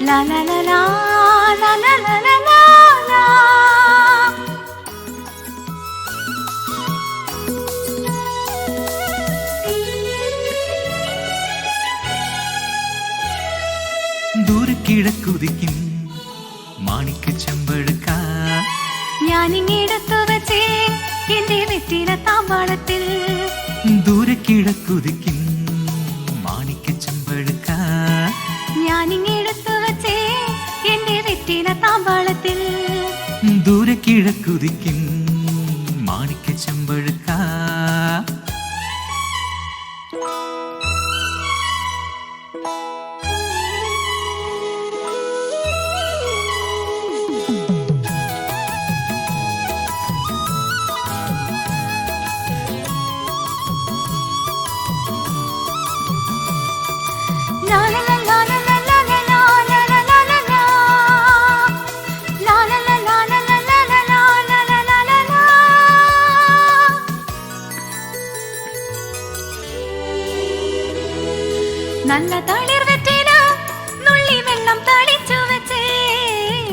ലാ ലാ ലാ ലാ ലാ ലാ ലാ ലാ ലാ. ദൂരെ കിഴക്കുതിക്കും മാണിക്ക ചെമ്പഴുക്ക ഞാനിങ്ങെടുത്തു വച്ചേ എന്റെ വെറ്റില താമ്പാളത്തിൽ. ദൂരെ കിഴക്കുതിക്കും മാണിക്ക ചെമ്പഴുക്ക ഞാനിങ്ങെടുത്തു വച്ചേ എന്റെ വെറ്റില താമ്പാളത്തിൽ. ദൂരെ കിഴക്കുതിക്കും മാണിക്ക ചെമ്പഴുക്ക. നല്ല തളിർ വെറ്റില നുള്ളി വെള്ളം തളിച്ചു വെച്ചേ.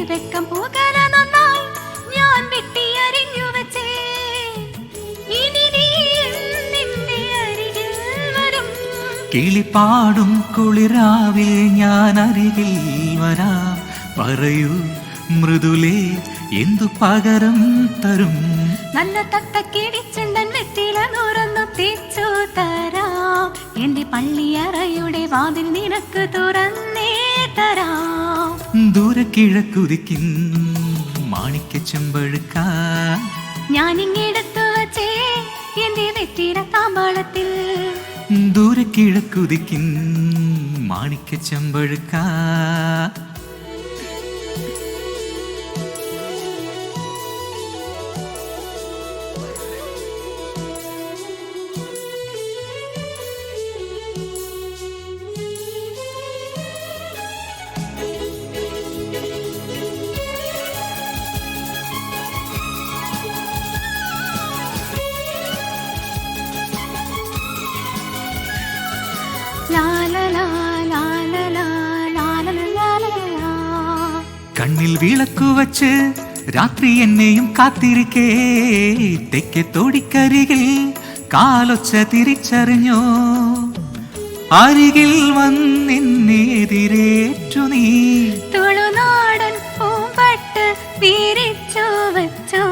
വെക്കം പോകല നന്നായി ഞാൻ വെട്ടി അരിഞ്ഞു വെച്ചേ. ഇനി നീ നിന്റെ അരികിൽ വരും. കിളിപ്പാടും കുളിരാവിൽ ഞാൻ അരികിൽ വരാം. പറയൂ മൃദുലേ എന്തു പകരം തരും. നല്ല തട്ടക്കിടിച്ചുണ്ടൻ വെറ്റില നുറന്നു തേച്ചു തരാം. എന്റെ പള്ളിയറയുടെ വാതിൽ നിനക്ക് തുറന്നേ തരാം. ദൂരെ കിഴക്കുതിക്കും മാണിക്ക ചെമ്പഴുക്ക ഞാനിങ്ങെടുത്തു വച്ചേ എന്റെ വെറ്റില താമ്പാളത്തിൽ. ദൂരെ കിഴക്കുതിക്കും മാണിക്ക ചെമ്പഴുക്ക. കണ്ണിൽ വിളക്കു വച്ച് രാത്രി എന്നെയും കാത്തിരിക്കേ. തെക്കെ തോടിക്കരികിൽ കാലൊച്ച തിരിച്ചറിഞ്ഞോ. അരികിൽ വന്നെതിരേറ്റു നീ. തുളുനാടൻ പൂമ്പട്ട് വിരിച്ചു വച്ചോ.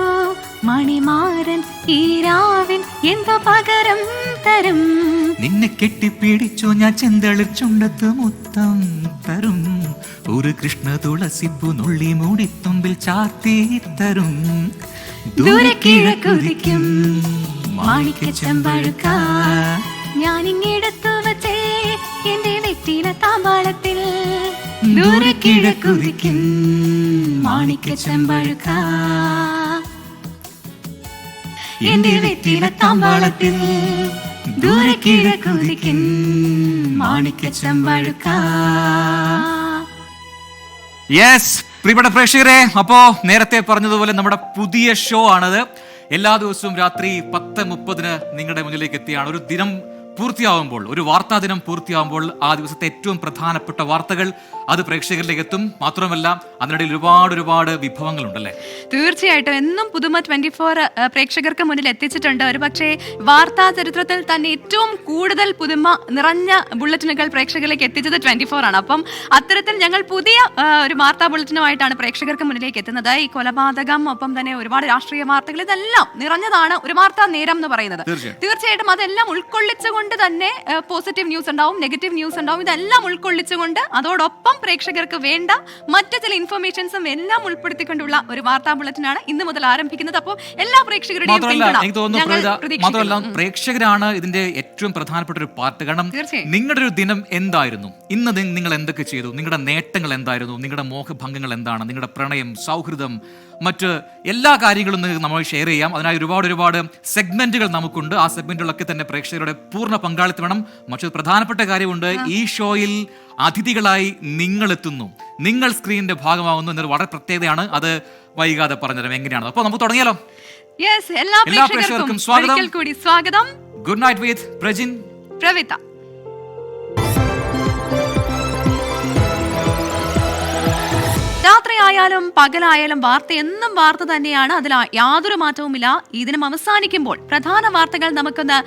മണിമാരൻ ഈരാവിൻ എന്തോ പകരം തരും. നിന്നെ കെട്ടിപ്പിടിച്ചു ഞാൻ ചെന്തളിർ ചുണ്ടത്ത് മുത്തം തരും. ഒരു കൃഷ്ണ തുളസിപ്പു നുള്ളി മൂടിത്തുമ്പിൽ ചാർത്തി തരും. ദൂരെ കിഴക്കുതിക്കും മാണിക്ക ചെമ്പഴുക്ക. ഞാനിങ്ങെടുത്തു വച്ചേ എന്റെ വെറ്റില താമ്പാളത്തിൽ. ദൂരെ കിഴക്കുതിക്കും മാണിക്ക ചെമ്പഴുക്ക. എന്റെ വെറ്റില താമ്പാളത്തിൽ ദൂരെ കിഴക്കുതിക്കും മാണിക്ക ചെമ്പഴുക്ക. യെസ്, പ്രിയപ്പെട്ട പ്രേക്ഷകരെ, അപ്പോ നേരത്തെ പറഞ്ഞതുപോലെ നമ്മുടെ പുതിയ ഷോ ആണത്. എല്ലാ ദിവസവും രാത്രി 10:30 നിങ്ങളുടെ മുന്നിലേക്ക് എത്തിയാണ്. ഒരു ദിനം പൂർത്തിയാവുമ്പോൾ, ഒരു വാർത്താ ദിനം പൂർത്തിയാവുമ്പോൾ ആ ദിവസത്തെ ഏറ്റവും പ്രധാനപ്പെട്ട വാർത്തകൾ അത് പ്രേക്ഷകരിലേക്ക് എത്തും. മാത്രമല്ല അതിനിടയിൽ ഒരുപാട് വിഭവങ്ങളുണ്ടല്ലേ? തീർച്ചയായിട്ടും എന്നും പുതുമ 24 പ്രേക്ഷകർക്ക് മുന്നിൽ എത്തിച്ചിട്ടുണ്ട്. ഒരു പക്ഷേ വാർത്താ ചരിത്രത്തിൽ തന്നെ ഏറ്റവും കൂടുതൽ പുതുമ നിറഞ്ഞ ബുള്ളറ്റിനുകൾ പ്രേക്ഷകരിലേക്ക് എത്തിച്ചത് 24 ആണ്. അപ്പം അത്തരത്തിൽ ഞങ്ങൾ പുതിയ ഒരു വാർത്താ ബുള്ളറ്റിനുമായിട്ടാണ് പ്രേക്ഷകർക്ക് മുന്നിലേക്ക് എത്തുന്നത്. ഈ കൊലപാതകം, ഒപ്പം തന്നെ ഒരുപാട് രാഷ്ട്രീയ വാർത്തകൾ, ഇതെല്ലാം നിറഞ്ഞതാണ് ഒരു വാർത്താ നേരം എന്ന് പറയുന്നത്. തീർച്ചയായിട്ടും അതെല്ലാം ഉൾക്കൊള്ളിച്ചുകൊണ്ട് തന്നെ പോസിറ്റീവ് ന്യൂസ് ഉണ്ടാവും, നെഗറ്റീവ് ന്യൂസ് ഉണ്ടാവും. ഇതെല്ലാം ഉൾക്കൊള്ളിച്ചുകൊണ്ട് അതോടൊപ്പം പ്രേക്ഷകർക്ക് വേണ്ട മറ്റു ചില ഇൻഫർമേഷൻസും എല്ലാം ഉൾപ്പെടുത്തിക്കൊണ്ടുള്ള ഒരു വാർത്താ ബുള്ളറ്റിനാണ് ഇന്ന് മുതൽ ആരംഭിക്കുന്നത്. അപ്പോൾ എല്ലാ പ്രേക്ഷകരുടെയും പ്രേക്ഷകരാണ് ഇതിന്റെ ഏറ്റവും പ്രധാനപ്പെട്ട ഒരു പാർട്ട്. കാരണം നിങ്ങളുടെ ഒരു ദിനം എന്തായിരുന്നു, ഇന്ന് നിങ്ങൾ എന്തൊക്കെ ചെയ്തു, നിങ്ങളുടെ നേട്ടങ്ങൾ എന്തായിരുന്നു, നിങ്ങളുടെ മോഹഭംഗങ്ങൾ എന്താണ്, നിങ്ങളുടെ പ്രണയം, സൗഹൃദം, മറ്റ് എല്ലാ കാര്യങ്ങളും നമ്മൾ ഷെയർ ചെയ്യാം. അതിനായി ഒരുപാട് സെഗ്മെന്റുകൾ നമുക്കുണ്ട്. ആ സെഗ്മെന്റുകളൊക്കെ തന്നെ പ്രേക്ഷകരുടെ പൂർണ്ണ പങ്കാളിത്തം വേണം. മറ്റൊരു പ്രധാനപ്പെട്ട കാര്യമുണ്ട്, ഈ ഷോയിൽ അതിഥികളായി നിങ്ങൾ എത്തുന്നു, നിങ്ങൾ സ്ക്രീനിന്റെ ഭാഗമാകുന്നു എന്നൊരു വളരെ പ്രത്യേകതയാണ്. അത് വൈകാതെ പറഞ്ഞുതരാം എങ്ങനെയാണ്. അപ്പോൾ നമുക്ക് തുടങ്ങിയാലോ? എല്ലാ പ്രേക്ഷകർക്കും സ്വാഗതം. Good night with Prajin, Pravitha. രാത്രിയായാലും പകലായാലും വാർത്ത എന്നും വാർത്ത തന്നെയാണ്. അതിൽ യാതൊരു മാറ്റവുമില്ല. ഈ ദിനം അവസാനിക്കുമ്പോൾ പ്രധാന വാർത്തകൾ നമുക്കൊന്ന്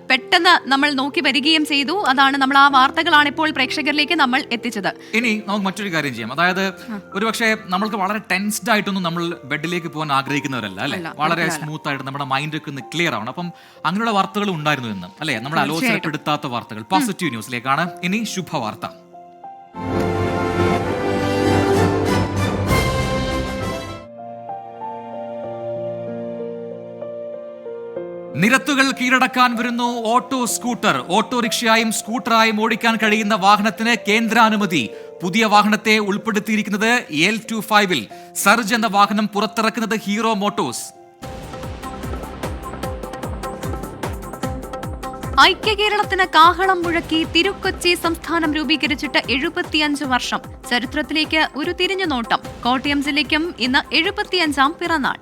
പെട്ടെന്ന് നമ്മൾ നോക്കി വരികയും ചെയ്തു. അതാണ് നമ്മൾ ആ വാർത്തകളാണ് ഇപ്പോൾ പ്രേക്ഷകരിലേക്ക് നമ്മൾ എത്തിച്ചത്. ഇനി നമുക്ക് മറ്റൊരു കാര്യം ചെയ്യാം. അതായത് ഒരുപക്ഷെ നമ്മൾക്ക് വളരെ ടെൻസ്ഡ് ആയിട്ടൊന്നും നമ്മൾ ബെഡിലേക്ക് പോകാൻ ആഗ്രഹിക്കുന്നവരല്ല അല്ലെ. വളരെ സ്മൂത്ത് ആയിട്ട് നമ്മുടെ മൈൻഡ് ഒക്കെ ഒന്ന് ക്ലിയർ ആവണം. അപ്പം അങ്ങനെയുള്ള വാർത്തകൾ ഉണ്ടായിരുന്നു എന്ന് അല്ലെ, നമ്മൾ ആലോചനപ്പെടുത്താത്ത വാർത്തകൾ. പോസിറ്റീവ് ന്യൂസിലേക്കാണ് ഇനി ശുഭവാർത്ത. നിരത്തുകൾ കീഴടക്കാൻ വരുന്നു ഓട്ടോ സ്കൂട്ടർ. ഓട്ടോറിക്ഷയായും സ്കൂട്ടറായും ഓടിക്കാൻ കഴിയുന്ന വാഹനത്തിന് കേന്ദ്രാനുമതി. പുതിയ വാഹനത്തെ ഉൾപ്പെടുത്തിയിരിക്കുന്നത് L25-ൽ. സർജ് എന്ന വാഹനം പുറത്തിറക്കുന്നത് ഹീറോ മോട്ടോഴ്സ്. ഐക്യകേരളത്തിന് കാഹളം മുഴക്കി തിരുക്കൊച്ചി സംസ്ഥാനം രൂപീകരിച്ചിട്ട് 75 വർഷം. ചരിത്രത്തിലേക്ക് ഒരു തിരിഞ്ഞുനോട്ടം. കോട്ടയം ജില്ലയ്ക്കും ഇന്ന് 75ാം പിറന്നാൾ.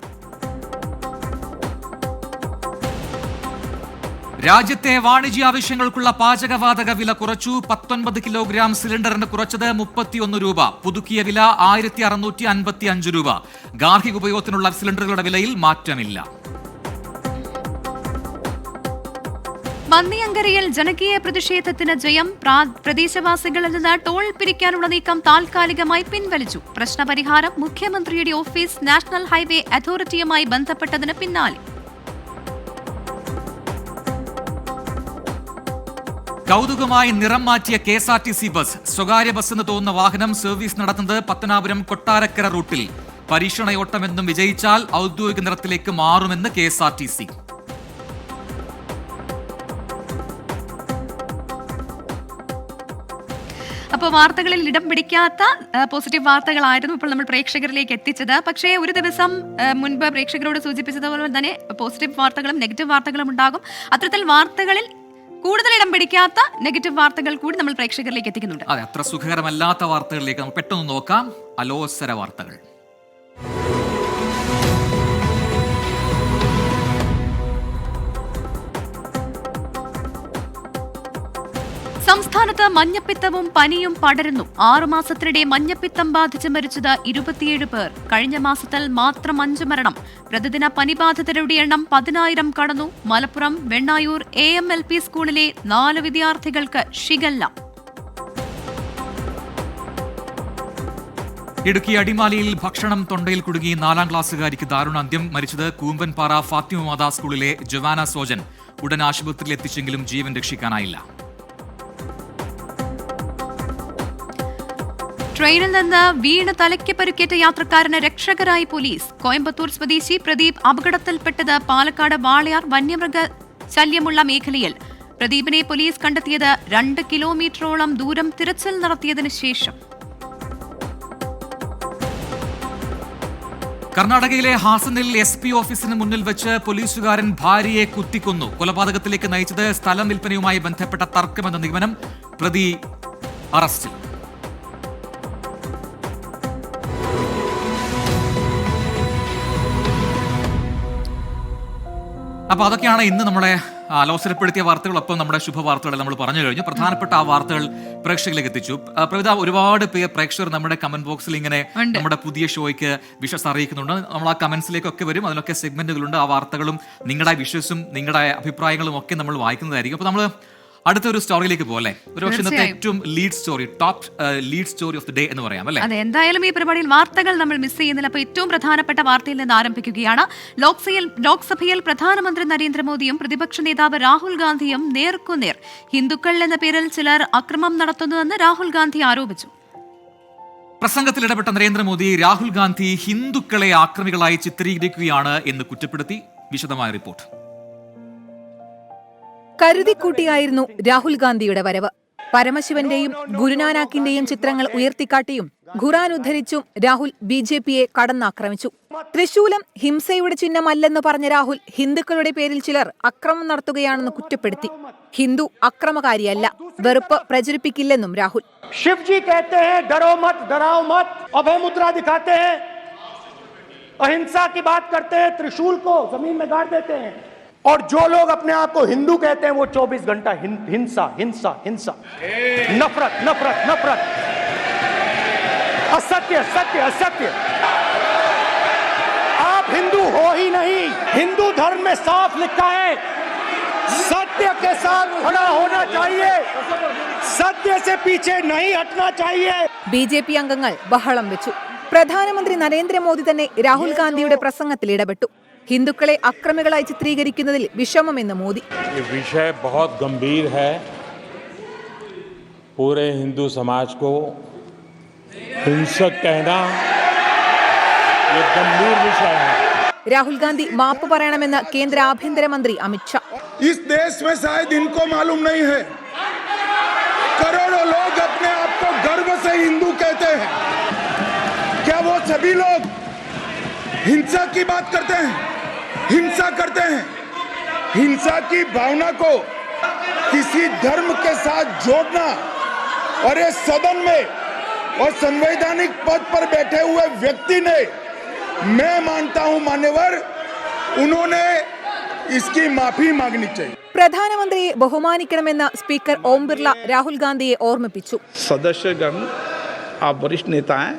രാജ്യത്തെ വാണിജ്യ ആവശ്യങ്ങൾക്കുള്ള പാചകവാതക വില കുറച്ചു. 19 കിലോഗ്രാം സിലിണ്ടറിന് കുറച്ചത് 31 രൂപ. പുതുക്കിയ വില 1655 രൂപ. ഗാർഹിക ഉപയോഗത്തിനുള്ള സിലിണ്ടറുകളുടെ വിലയിൽ മാറ്റമില്ല. വന്നിയങ്കരയിൽ ജനകീയ പ്രതിഷേധത്തിന് ജയം. പ്രദേശവാസികളിൽ നിന്ന് ടോൾ പിരിക്കാനുള്ള നീക്കം താൽക്കാലികമായി പിൻവലിച്ചു. പ്രശ്നപരിഹാരം മുഖ്യമന്ത്രിയുടെ ഓഫീസ് നാഷണൽ ഹൈവേ അതോറിറ്റിയുമായി ബന്ധപ്പെട്ടതിന് പിന്നാലെ. കൗതുകമായി നിറം മാറ്റിയ KSRTC ബസ്. സ്വകാര്യ ബസ് എന്ന് തോന്നുന്ന വാഹനം സർവീസ് നടത്തുന്നത് പത്തനാപുരം കൊട്ടാരക്കര റൂട്ടിൽ. പരീക്ഷണയോട്ടമെന്നും വിജയിച്ചാൽ ഔദ്യോഗിക നിറത്തിലേക്ക് മാറുമെന്ന് KSRTC. അപ്പോൾ വാർത്തകളിൽ ഇടം പിടിക്കാത്ത പോസിറ്റീവ് വാർത്തകളായിരുന്നു ഇപ്പോൾ നമ്മൾ പ്രേക്ഷകരിലേക്ക് എത്തിച്ചത്. പക്ഷേ ഒരു ദിവസം മുൻപ് പ്രേക്ഷകരോട് സൂചിപ്പിച്ചതുപോലെ തന്നെ പോസിറ്റീവ് വാർത്തകളും നെഗറ്റീവ് വാർത്തകളും ഉണ്ടാകും. അത്തരത്തിൽ വാർത്തകളിൽ കൂടുതൽ ഇടം പിടിക്കാത്ത നെഗറ്റീവ് വാർത്തകൾ കൂടി നമ്മൾ പ്രേക്ഷകരിലേക്ക് എത്തിക്കുന്നുണ്ട്. അതെ, അത്ര സുഖകരമല്ലാത്ത വാർത്തകളിലേക്ക് നമുക്ക് പെട്ടെന്ന് നോക്കാം. അലോസര വാർത്തകൾ. സംസ്ഥാനത്ത് മഞ്ഞപ്പിത്തവും പനിയും പടരുന്നു. 6 മാസത്തിനിടെ മഞ്ഞപ്പിത്തം ബാധിച്ച് മരിച്ചത് 27 പേർ. കഴിഞ്ഞ മാസത്തിൽ മാത്രം 5 മരണം. പ്രതിദിന പനിബാധിതരുടെ എണ്ണം 10,000 കടന്നു. മലപ്പുറം വെണ്ണായൂർ AMLP സ്കൂളിലെ 4 വിദ്യാർത്ഥികൾക്ക് ഷിഗല്ല. ഇടുക്കി അടിമാലിയിൽ ഭക്ഷണം തൊണ്ടയിൽ കുടുങ്ങി 4ാം ക്ലാസ്സുകാരിക്ക് ദാരുണാന്ത്യം. മരിച്ചത് കൂമ്പൻപാറ ഫാത്തിമ മാതാ സ്കൂളിലെ ജവാന സോജൻ. ഉടൻ ആശുപത്രിയിൽ എത്തിച്ചെങ്കിലും ജീവൻ രക്ഷിക്കാനായില്ല. ട്രെയിനിൽ നിന്ന് വീണ് തലയ്ക്ക് പരിക്കേറ്റ യാത്രക്കാരന് രക്ഷകരായി പോലീസ്. കോയമ്പത്തൂർ സ്വദേശി പ്രദീപ് അപകടത്തിൽപ്പെട്ടത് പാലക്കാട് വാളയാർ വന്യമൃഗ ശല്യമുള്ള മേഖലയിൽ. പ്രദീപിനെ പോലീസ് കണ്ടെത്തിയത് 2 കിലോമീറ്ററോളം ദൂരം തിരച്ചിൽ നടത്തിയതിനു ശേഷം. കർണാടകയിലെ ഹാസനിൽ SP ഓഫീസിന് മുന്നിൽ വെച്ച് പോലീസുകാരൻ ഭാര്യയെ കുത്തിക്കൊന്നു. കൊലപാതകത്തിലേക്ക് നയിച്ചത് സ്ഥലം വിൽപ്പനയുമായി ബന്ധപ്പെട്ട തർക്കമെന്ന നിഗമനം. പ്രതി അറസ്റ്റിൽ. അപ്പൊ അതൊക്കെയാണ് ഇന്ന് നമ്മളെ അലോസരപ്പെടുത്തിയ വാർത്തകളൊപ്പം നമ്മുടെ ശുഭവാർത്തകൾ നമ്മൾ പറഞ്ഞു കഴിഞ്ഞു. പ്രധാനപ്പെട്ട ആ വാർത്തകൾ പ്രേക്ഷകരിലേക്ക് എത്തിച്ചു. പ്രവിധ, ഒരുപാട് പേർ പ്രേക്ഷകർ നമ്മുടെ കമന്റ് ബോക്സിൽ ഇങ്ങനെ നമ്മുടെ പുതിയ ഷോയ്ക്ക് വിഷസ് അറിയിക്കുന്നുണ്ട്. നമ്മൾ ആ കമന്റ്സിലേക്കൊക്കെ വരും. അതിലൊക്കെ സെഗ്മെന്റുകളുണ്ട്. ആ വാർത്തകളും നിങ്ങളുടെ വിഷസും നിങ്ങളുടെ അഭിപ്രായങ്ങളും ഒക്കെ നമ്മൾ വായിക്കുന്നതായിരിക്കും. അപ്പൊ നമ്മൾ അടുത്തൊരു സ്റ്റോറിയിലേക്ക് പോലെ ഒരുപക്ഷെ ഇന്നത്തെ ഏറ്റവും lead story, top lead story of the day എന്ന് പറയാം അല്ലേ? അതെ, എന്തായാലും ഈ പരിപാടിയിൽ വാർത്തകൾ നമ്മൾ മിസ് ചെയ്യുന്നില്ല. അപ്പോൾ ഏറ്റവും പ്രധാനപ്പെട്ട വാർത്തയിൽ നിന്ന് ആരംഭിക്കുകയാണ്. ലോക്സഭയിൽ പ്രധാനമന്ത്രി നരേന്ദ്രമോദിയും പ്രതിപക്ഷ നേതാവ് രാഹുൽ ഗാന്ധിയും നേർക്കുനേർ. ഹിന്ദുക്കൾ എന്ന പേരിൽ ചിലർ അക്രമം നടത്തുന്നുവെന്ന് രാഹുൽ ഗാന്ധി ആരോപിച്ചു. പ്രസംഗത്തിൽ ഇടപെട്ട നരേന്ദ്രമോദി രാഹുൽ ഗാന്ധി ഹിന്ദുക്കളെ ആക്രമികളായി ചിത്രീകരിക്കുകയാണ് എന്ന് കുറ്റപ്പെടുത്തി. വിശദമായ റിപ്പോർട്ട്. കരുതിക്കൂട്ടിയായിരുന്നു രാഹുൽ ഗാന്ധിയുടെ വരവ്. പരമശിവന്റെയും ഗുരുനാനാക്കിന്റെയും ചിത്രങ്ങൾ ഉയർത്തിക്കാട്ടിയും ഖുറാൻ ഉദ്ധരിച്ചും രാഹുൽ BJPയെ കടന്നാക്രമിച്ചു. തൃശൂലം ഹിംസയുടെ ചിഹ്നമല്ലെന്ന് പറഞ്ഞ രാഹുൽ ഹിന്ദുക്കളുടെ പേരിൽ ചിലർ അക്രമം നടത്തുകയാണെന്ന് കുറ്റപ്പെടുത്തി. ഹിന്ദു അക്രമകാരിയല്ല, വെറുപ്പ് പ്രചരിപ്പിക്കില്ലെന്നും രാഹുൽ. शिवजी कहते हैं डरो मत, डराओ मत, अभय मुद्रा दिखाते हैं, अहिंसा की बात करते हैं, त्रिशूल को जमीन में गाड़ देते हैं, और जो लोग अपने आप को हिंदू कहते हैं वो 24 घंटा हिंसा हिंसा हिंसा, नफरत नफरत नफरत. असत्य सत्य असत्य। आप हिंदू हो ही नहीं। हिंदू धर्म में साफ लिखा है सत्य के साथ खड़ा होना चाहिए, सत्य से पीछे नहीं हटना चाहिए। BJP അംഗങ്ങൾ ബഹളം വെച്ചു. പ്രധാനമന്ത്രി നരേന്ദ്രമോദി തന്നെ രാഹുൽ ഗാന്ധിയുടെ പ്രസംഗത്തിൽ ഇടപെട്ടു. ഹിന്ദുക്കളെ അക്രമികളായി ചിത്രീകരിക്കുന്നതിൽ വിഷമമെന്ന് മോദി. ये विषय बहुत गंभीर है। पूरे हिंदू समाज को हिंसक कहना ये गंभीर विषय है। രാഹുൽ ഗാന്ധി മാപ്പ് പറയണമെന്ന് കേന്ദ്ര ആഭ്യന്തരമന്ത്രി അമിത്ഷാ. इस देश में शायद इनको मालूम नहीं है, करोड़ों लोग अपने आप को गर्व से हिंदू कहते हैं। क्या वो सभी लोग हिंसा की बात करते हैं, हिंसा करते हैं? हिंसा की भावना को किसी धर्म के साथ जोड़ना और ये सदन में और संवैधानिक पद पर बैठे हुए व्यक्ति ने, मैं मानता हूं मान्यवर, उन्होंने इसकी माफी मांगनी चाहिए। പ്രധാനമന്ത്രിയെ ബഹുമാനിക്കണമെന്ന് സ്പീക്കർ ഓം ബിർള രാഹുൽ ഗാന്ധിയെ ഓർമ്മിപ്പിച്ചു. सदस्यगण, आप वरिष्ठ नेता हैं,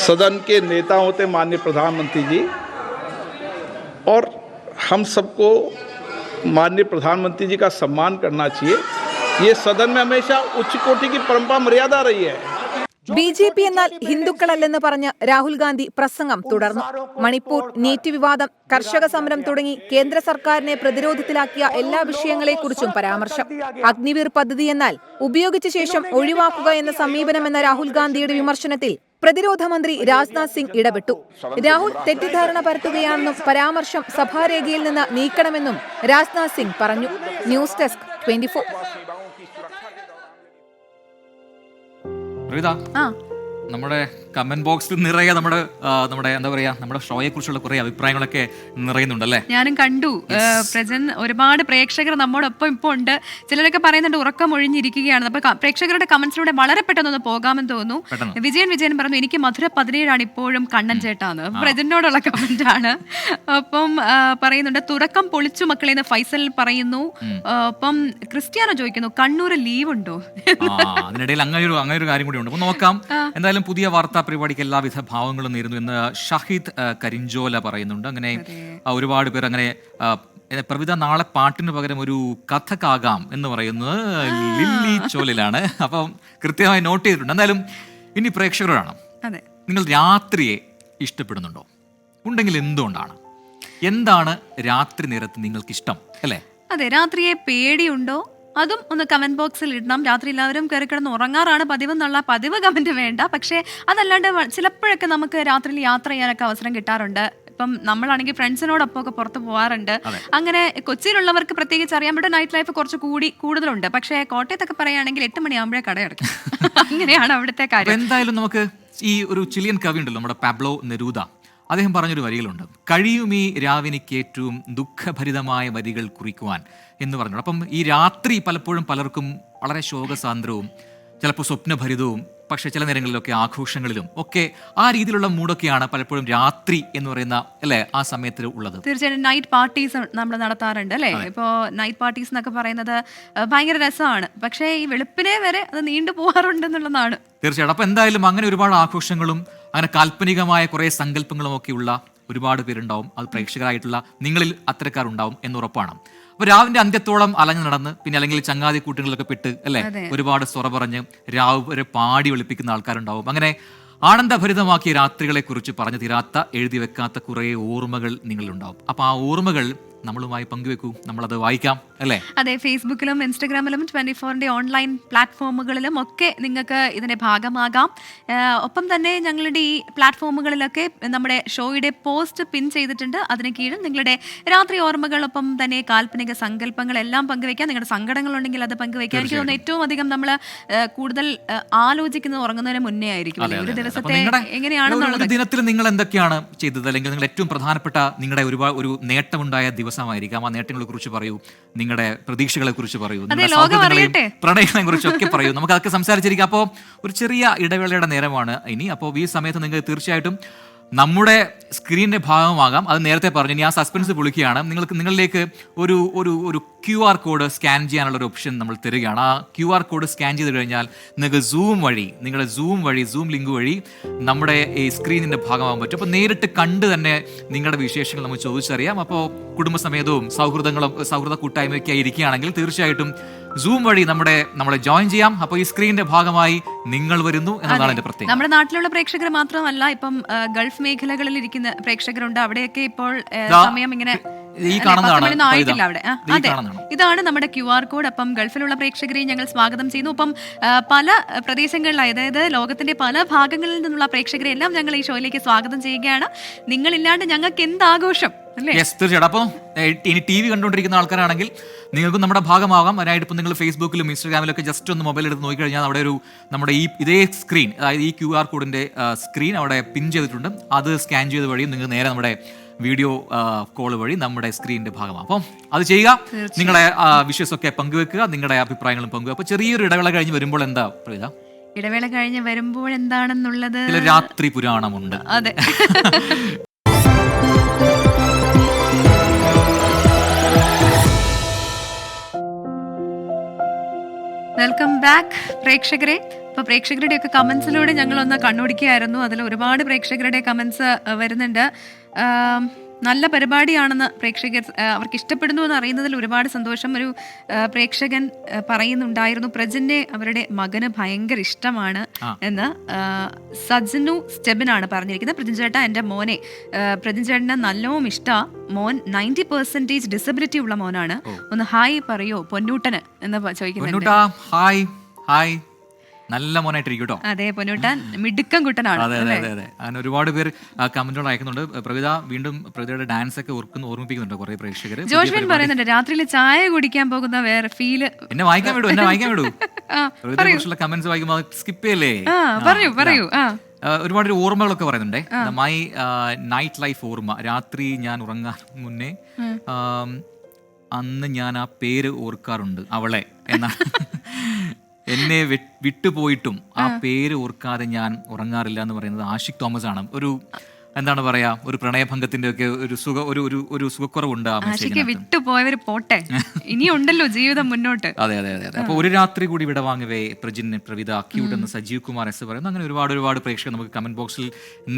सदन के नेता होते माननीय प्रधानमंत्री जी, और हम सबको माननीय प्रधानमंत्री जी का सम्मान करना चाहिए। ये सदन में हमेशा उच्च कोटि की परंपरा मर्यादा रही है। BJP എന്നാൽ ഹിന്ദുക്കളല്ലെന്ന് പറഞ്ഞ് രാഹുൽ ഗാന്ധി പ്രസംഗം തുടർന്നു. മണിപ്പൂർ, നീറ്റ് വിവാദം, കർഷക സമരം തുടങ്ങി കേന്ദ്ര സർക്കാരിനെ പ്രതിരോധത്തിലാക്കിയ എല്ലാ വിഷയങ്ങളെക്കുറിച്ചും പരാമർശം. അഗ്നിവീർ പദ്ധതി എന്നാൽ ഉപയോഗിച്ച ശേഷം ഒഴിവാക്കുക എന്ന സമീപനമെന്ന രാഹുൽ ഗാന്ധിയുടെ വിമർശനത്തിൽ പ്രതിരോധ മന്ത്രി രാജ്നാഥ് സിംഗ് ഇടപെട്ടു. രാഹുൽ തെറ്റിദ്ധാരണ പരത്തുകയാണെന്നും പരാമർശം സഭാരേഖയിൽ നിന്ന് നീക്കണമെന്നും രാജ്നാഥ് സിംഗ് പറഞ്ഞു. News desk 24. നമ്മുടെ കമന്റ് ബോക്സിൽ നിറയെ നമ്മുടെ എന്താ പറയാ, നമ്മുടെ ഷോയെ കുറിച്ചുള്ള കുറെ അഭിപ്രായങ്ങളൊക്കെ നിറയുന്നുണ്ടല്ലേ. ഞാനും കണ്ടു. പ്രജൻ, ഒരുപാട് പ്രേക്ഷകർ നമ്മോടൊപ്പം ഇപ്പോൾ ഉണ്ട്. ചിലരൊക്കെ പറയുന്നുണ്ട് ഉറക്കം ഒഴിഞ്ഞിരിക്കുകയാണ്. അപ്പൊ പ്രേക്ഷകരുടെ കമന്റ്സിലൂടെ വളരെ പെട്ടെന്നൊന്ന് പോകാമെന്ന് തോന്നുന്നു. വിജയൻ പറഞ്ഞു, എനിക്ക് മധുര 17 ഇപ്പോഴും കണ്ണൻ ചേട്ടാന്ന്. പ്രജനോടുള്ള കമന്റ് ആണ്. അപ്പം പറയുന്നുണ്ട് തുറക്കം പൊളിച്ചു മക്കളെന്ന് ഫൈസൽ പറയുന്നു. അപ്പം ക്രിസ്ത്യാനോ ചോദിക്കുന്നു കണ്ണൂര് ലീവ് ഉണ്ടോ. അതിനിടയിൽ അങ്ങനെ ഒരു കാര്യം കൂടി ഉണ്ട്. അപ്പൊ നോക്കാം. എന്തായാലും പുതിയ വാർത്താ പരിപാടിക്ക് എല്ലാവിധ ഭാവങ്ങളും നേരുന്നു എന്ന് ഷഹീദ് കരിഞ്ചോല പറയുന്നുണ്ട്. അങ്ങനെ ഒരുപാട് പേർ അങ്ങനെ പ്രവിധ നാളെ പാട്ടിന് പകരം ഒരു കഥക്കാകാം എന്ന് പറയുന്നത് ലില്ലി ചോലിലാണ്. അപ്പം കൃത്യമായി നോട്ട് ചെയ്തിട്ടുണ്ട്. എന്തായാലും ഇനി പ്രേക്ഷകരോടാണ്, നിങ്ങൾ രാത്രിയെ ഇഷ്ടപ്പെടുന്നുണ്ടോ? ഉണ്ടെങ്കിൽ എന്തുകൊണ്ടാണ്? എന്താണ് രാത്രി നേരത്ത് നിങ്ങൾക്ക് ഇഷ്ടം? അല്ലേ, അതെ, രാത്രിയെ പേടിയുണ്ടോ? അതും ഒന്ന് കമന്റ് ബോക്സിൽ ഇടണം. രാത്രി എല്ലാവരും കയറി കിടന്ന് ഉറങ്ങാറാണ് പതിവ് എന്നുള്ള പതിവ് കമന്റ് വേണ്ട. പക്ഷേ അതല്ലാണ്ട് ചിലപ്പോഴൊക്കെ നമുക്ക് രാത്രിയിൽ യാത്ര ചെയ്യാനൊക്കെ അവസരം കിട്ടാറുണ്ട്. ഇപ്പം നമ്മളാണെങ്കിൽ ഫ്രണ്ട്സിനോടൊപ്പം ഒക്കെ പുറത്ത് പോകാറുണ്ട്. അങ്ങനെ കൊച്ചിയിലുള്ളവർക്ക് പ്രത്യേകിച്ച് അറിയാൻ പറ്റും നൈറ്റ് ലൈഫ് കുറച്ച് കൂടുതലുണ്ട്. പക്ഷേ കോട്ടയത്തൊക്കെ പറയുകയാണെങ്കിൽ 8 മണിയാകുമ്പോഴേ കടയടക്കും. അങ്ങനെയാണ് അവിടുത്തെ കാര്യം. എന്തായാലും നമുക്ക് ഈ ഒരു ചിലിയൻ കവി ഉണ്ടല്ലോ, നമ്മുടെ പാബ്ലോ നെരൂദ, അദ്ദേഹം പറഞ്ഞൊരു വരികളുണ്ട്, കഴിയും ഈ രാവിനിക്ക് ഏറ്റവും ദുഃഖഭരിതമായ വരികൾ കുറിക്കുവാൻ എന്ന് പറഞ്ഞു. അപ്പം ഈ രാത്രി പലപ്പോഴും പലർക്കും വളരെ ശോകസാന്ദ്രവും ചിലപ്പോൾ സ്വപ്നഭരിതവും, പക്ഷേ ചില നേരങ്ങളിലൊക്കെ ആഘോഷങ്ങളിലും ഒക്കെ ആ രീതിയിലുള്ള മൂഡൊക്കെയാണ് പലപ്പോഴും രാത്രി എന്ന് പറയുന്ന അല്ലേ ആ സമയത്ത് ഉള്ളത്. തീർച്ചയായിട്ടും നൈറ്റ് പാർട്ടീസ് നമ്മൾ നടത്താറുണ്ട് അല്ലേ. ഇപ്പോൾ നൈറ്റ് പാർട്ടീസ് എന്നൊക്കെ പറയുന്നത് ഭയങ്കര രസമാണ്. പക്ഷേ ഈ വെളുപ്പിനെ വരെ അത് നീണ്ടു പോകാറുണ്ടെന്നുള്ളതാണ്. തീർച്ചയായിട്ടും. അപ്പൊ എന്തായാലും അങ്ങനെ ഒരുപാട് ആഘോഷങ്ങളും അങ്ങനെ കാൽപ്പനികമായ കുറെ സങ്കല്പങ്ങളും ഒക്കെയുള്ള ഒരുപാട് പേരുണ്ടാവും. അത് പ്രേക്ഷകരായിട്ടുള്ള നിങ്ങളിൽ അത്തരക്കാരുണ്ടാവും എന്നുറപ്പാണ്. അപ്പൊ രാവിന്റെ അന്ത്യത്തോളം അലഞ്ഞു നടന്ന് പിന്നെ അല്ലെങ്കിൽ ചങ്ങാതി കൂട്ടുകളിലൊക്കെ പെട്ട് അല്ലെ ഒരുപാട് സ്വറ പറഞ്ഞ് രാവ് വരെ പാടി വെളുപ്പിക്കുന്ന ആൾക്കാരുണ്ടാവും. അങ്ങനെ ആനന്ദഭരിതമാക്കിയ രാത്രികളെ കുറിച്ച് പറഞ്ഞു തീരാത്ത എഴുതി വെക്കാത്ത കുറെ ഓർമ്മകൾ നിങ്ങളിലുണ്ടാവും. അപ്പൊ ആ ഓർമ്മകൾ നമ്മളുമായി പങ്കുവെക്കൂ, നമ്മളത് വായിക്കാം അല്ലേ. അതെ, ഫേസ്ബുക്കിലും ഇൻസ്റ്റഗ്രാമിലും 24ന്റെ ഓൺലൈൻ പ്ലാറ്റ്ഫോമുകളിലും ഒക്കെ നിങ്ങൾക്ക് ഇതിന്റെ ഭാഗമാകാം. ഒപ്പം തന്നെ ഞങ്ങളുടെ ഈ പ്ലാറ്റ്ഫോമുകളിലൊക്കെ നമ്മുടെ ഷോയുടെ പോസ്റ്റ് പിൻ ചെയ്തിട്ടുണ്ട്. അതിന് കീഴിൽ നിങ്ങളുടെ രാത്രി ഓർമ്മകളൊപ്പം തന്നെ കാൽപ്പനിക സങ്കല്പങ്ങളെല്ലാം പങ്കുവെക്കാം. നിങ്ങളുടെ സങ്കടങ്ങളുണ്ടെങ്കിൽ അത് പങ്കുവെക്കാം. എനിക്ക് തോന്നുന്നു ഏറ്റവും അധികം നമ്മൾ കൂടുതൽ ആലോചിക്കുന്നത് ഉറങ്ങുന്നതിന് മുന്നേ ആയിരിക്കും. ഒരു ദിവസത്തെ എങ്ങനെയാണെന്നുള്ളത്, ദിനത്തിൽ നിങ്ങൾ എന്തൊക്കെയാണ് ചെയ്തത്, അല്ലെങ്കിൽ നിങ്ങൾ ഏറ്റവും പ്രധാനപ്പെട്ട നിങ്ങളുടെ ഒരു നേട്ടമുണ്ടായ ദിവസമായിരിക്കാം. ആ നേട്ടങ്ങളെ കുറിച്ച് പറയൂ, നിങ്ങളുടെ പ്രതീക്ഷകളെ കുറിച്ച് പറയൂ, പ്രണയങ്ങളെ കുറിച്ചൊക്കെ പറയൂ. നമുക്ക് അതൊക്കെ സംസാരിച്ചിരിക്കാം. അപ്പോൾ ഒരു ചെറിയ ഇടവേളയുടെ നേരമാണ് ഇനി. അപ്പോൾ ഈ സമയത്ത് നിങ്ങൾക്ക് തീർച്ചയായിട്ടും നമ്മുടെ സ്ക്രീനിന്റെ ഭാഗമാകാം. അത് നേരത്തെ പറഞ്ഞു. ഇനി ആ സസ്പെൻസ് പൊളിക്കുകയാണ്. നിങ്ങളിലേക്ക് ഒരു QR കോഡ് സ്കാൻ ചെയ്യാനുള്ള ഒരു ഓപ്ഷൻ നമ്മൾ തരികയാണ്. ആ QR കോഡ് സ്കാൻ ചെയ്ത് കഴിഞ്ഞാൽ നിങ്ങൾക്ക് സൂം ലിങ്ക് വഴി നമ്മുടെ ഈ സ്ക്രീനിന്റെ ഭാഗമാകാൻ പറ്റും. അപ്പോൾ നേരിട്ട് കണ്ട് തന്നെ നിങ്ങളുടെ വിശേഷങ്ങൾ നമുക്ക് ചോദിച്ചറിയാം. അപ്പോൾ കുടുംബസമേതവും സൗഹൃദ കൂട്ടായ്മയൊക്കെ ഇരിക്കുകയാണെങ്കിൽ തീർച്ചയായിട്ടും സൂം വഴി നമ്മളെ ജോയിൻ ചെയ്യാം. അപ്പോൾ ഈ സ്ക്രീനിന്റെ ഭാഗമായി നിങ്ങൾ വരുന്നു എന്നതാണ് എന്റെ പ്രത്യേകത. നമ്മുടെ നാട്ടിലുള്ള പ്രേക്ഷകർ മാത്രമല്ല, ഇപ്പം ഗൾഫ് മേഖലകളിൽ ഇരിക്കുന്ന പ്രേക്ഷകരുണ്ട്. അവിടെയൊക്കെ ഇപ്പോൾ സമയം ഇങ്ങനെ ആയിട്ടില്ല അവിടെ. അതെ, ഇതാണ് നമ്മുടെ QR കോഡ്. അപ്പം ഗൾഫിലുള്ള പ്രേക്ഷകരെയും ഞങ്ങൾ സ്വാഗതം ചെയ്യുന്നു. അപ്പം പല പ്രദേശങ്ങളിലായി, അതായത് ലോകത്തിന്റെ പല ഭാഗങ്ങളിൽ നിന്നുള്ള പ്രേക്ഷകരെ എല്ലാം ഞങ്ങൾ ഈ ഷോയിലേക്ക് സ്വാഗതം ചെയ്യുകയാണ്. നിങ്ങളില്ലാണ്ട് ഞങ്ങൾക്ക് എന്താഘോഷം അല്ലേ? തീർച്ചയായിട്ടും. അപ്പോൾ ഇനി TV കണ്ടുകൊണ്ടിരിക്കുന്ന ആൾക്കാരാണെങ്കിൽ നിങ്ങൾക്കും നമ്മുടെ ഭാഗമാകാം. അതിനായിട്ട് ഇപ്പം നിങ്ങൾ ഫേസ്ബുക്കിലും ഇൻസ്റ്റാഗ്രാമിലൊക്കെ ജസ്റ്റ് ഒന്ന് മൊബൈൽ എടുത്ത് നോക്കിക്കഴിഞ്ഞാൽ അവിടെ നമ്മുടെ ഇതേ സ്ക്രീൻ, അതായത് ഈ QR കോഡിന്റെ സ്ക്രീൻ അവിടെ പിൻ ചെയ്തിട്ടുണ്ട്. അത് സ്കാൻ ചെയ്ത് വഴി നിങ്ങൾക്ക് നേരെ നമ്മുടെ വീഡിയോ കോൾ വഴി നമ്മുടെ സ്ക്രീനിന്റെ ഭാഗമാണ്. അപ്പം അത് ചെയ്യുക. നിങ്ങളുടെ വിഷയസൊക്കെ പങ്കുവെക്കുക, നിങ്ങളുടെ അഭിപ്രായങ്ങളും പങ്കുവെക്കുക. അപ്പോൾ ചെറിയൊരു ഇടവേള കഴിഞ്ഞ് വരുമ്പോൾ എന്താ പറയുക? ഇടവേള കഴിഞ്ഞ് വരുമ്പോൾ എന്താണെന്നുള്ളത് രാത്രി പുരാണമുണ്ട്. അതെ. വെൽക്കം ബാക്ക് പ്രേക്ഷകരെ. ഇപ്പൊ പ്രേക്ഷകരുടെയൊക്കെ കമന്റ്സിലൂടെ ഞങ്ങളൊന്ന് കണ്ണോടിക്കുകയായിരുന്നു. അതിൽ ഒരുപാട് പ്രേക്ഷകരുടെ കമന്റ്സ് വരുന്നുണ്ട്. നല്ല പരിപാടിയാണെന്ന് പ്രേക്ഷകർ അവർക്ക് ഇഷ്ടപ്പെടുന്നു എന്ന് അറിയുന്നതിൽ ഒരുപാട് സന്തോഷം. ഒരു പ്രേക്ഷകൻ പറയുന്നുണ്ടായിരുന്നു പ്രജിനെ അവരുടെ മകന് ഭയങ്കര ഇഷ്ടമാണ് എന്ന്. സജ്നു സ്റ്റെബിനാണ് പറഞ്ഞിരിക്കുന്നത്. പ്രജിൻ ചേട്ടാ, എൻ്റെ മോനെ പ്രജിൻ ചേട്ടന് നല്ലോണം ഇഷ്ടമാണ്. മോൻ 90% ഡിസബിലിറ്റി ഉള്ള മോനാണ്. ഒന്ന് ഹായ് പറയോ പൊന്നൂട്ടന് എന്ന് ചോദിക്കുന്നുണ്ട്. ഹായ്, നല്ല മോനായിട്ടിരിക്കും കേട്ടോ. അതെ, പൊന്നൂട്ടൻ മിടുക്കം കുട്ടനാണ്. അതെ അതെ അതെ അതെ. അങ്ങനെ ഒരുപാട് പേര് കമന്റുകൾ അയക്കുന്നുണ്ട്. പ്രവിത വീണ്ടും പ്രവിതയുടെ ഡാൻസ് ഒക്കെ ഓർമ്മിപ്പിക്കുന്നുണ്ട് കുറെ പ്രേക്ഷകർ. ജോഷ്വിൻ പറയുന്നുണ്ട് രാത്രിയിൽ ചായ കുടിക്കാൻ പോകുന്ന വേറെ ഫീല്. എന്നെ വായിക്കാൻ വിടൂ. പ്രവിതയെ കുറിച്ചുള്ള കമന്റ്സ് വായിക്കുമ്പോൾ സ്കിപ്പ് ചെയ്യല്ലേ? പറയൂ. ഒരുപാട് ഓർമ്മകളൊക്കെ പറയുന്നുണ്ടേ. മൈ നൈറ്റ് ലൈഫ് ഓർമ്മ. രാത്രി ഞാൻ ഉറങ്ങാൻ മുന്നേ അന്ന് ഞാൻ ആ പേര് ഓർക്കാറുണ്ട്, അവളെ എന്നാണ്. എന്നെ വിട്ടുപോയിട്ടും ആ പേര് ഓർക്കാതെ ഞാൻ ഉറങ്ങാറില്ല എന്ന് പറയുന്നത് ആഷിഖ് തോമസ് ആണ്. ഒരു എന്താണ് പറയാ, ഒരു പ്രണയഭംഗത്തിന്റെ ഒക്കെ ഒരു സുഖക്കുറവുണ്ട്. വിട്ടുപോയവര് പോട്ടെ, ഇനിയുണ്ടല്ലോ ജീവിതം മുന്നോട്ട്. അതെ അതെ അതെ. അപ്പൊ ഒരു രാത്രി കൂടി വിട വാങ്ങവേ പ്രജിൻ, പ്രവിത, ക്യൂട്ട് എന്ന് സജീവ് കുമാർ എസ് പറയുന്നു. അങ്ങനെ ഒരുപാട് പ്രേക്ഷകർ നമുക്ക് കമന്റ് ബോക്സിൽ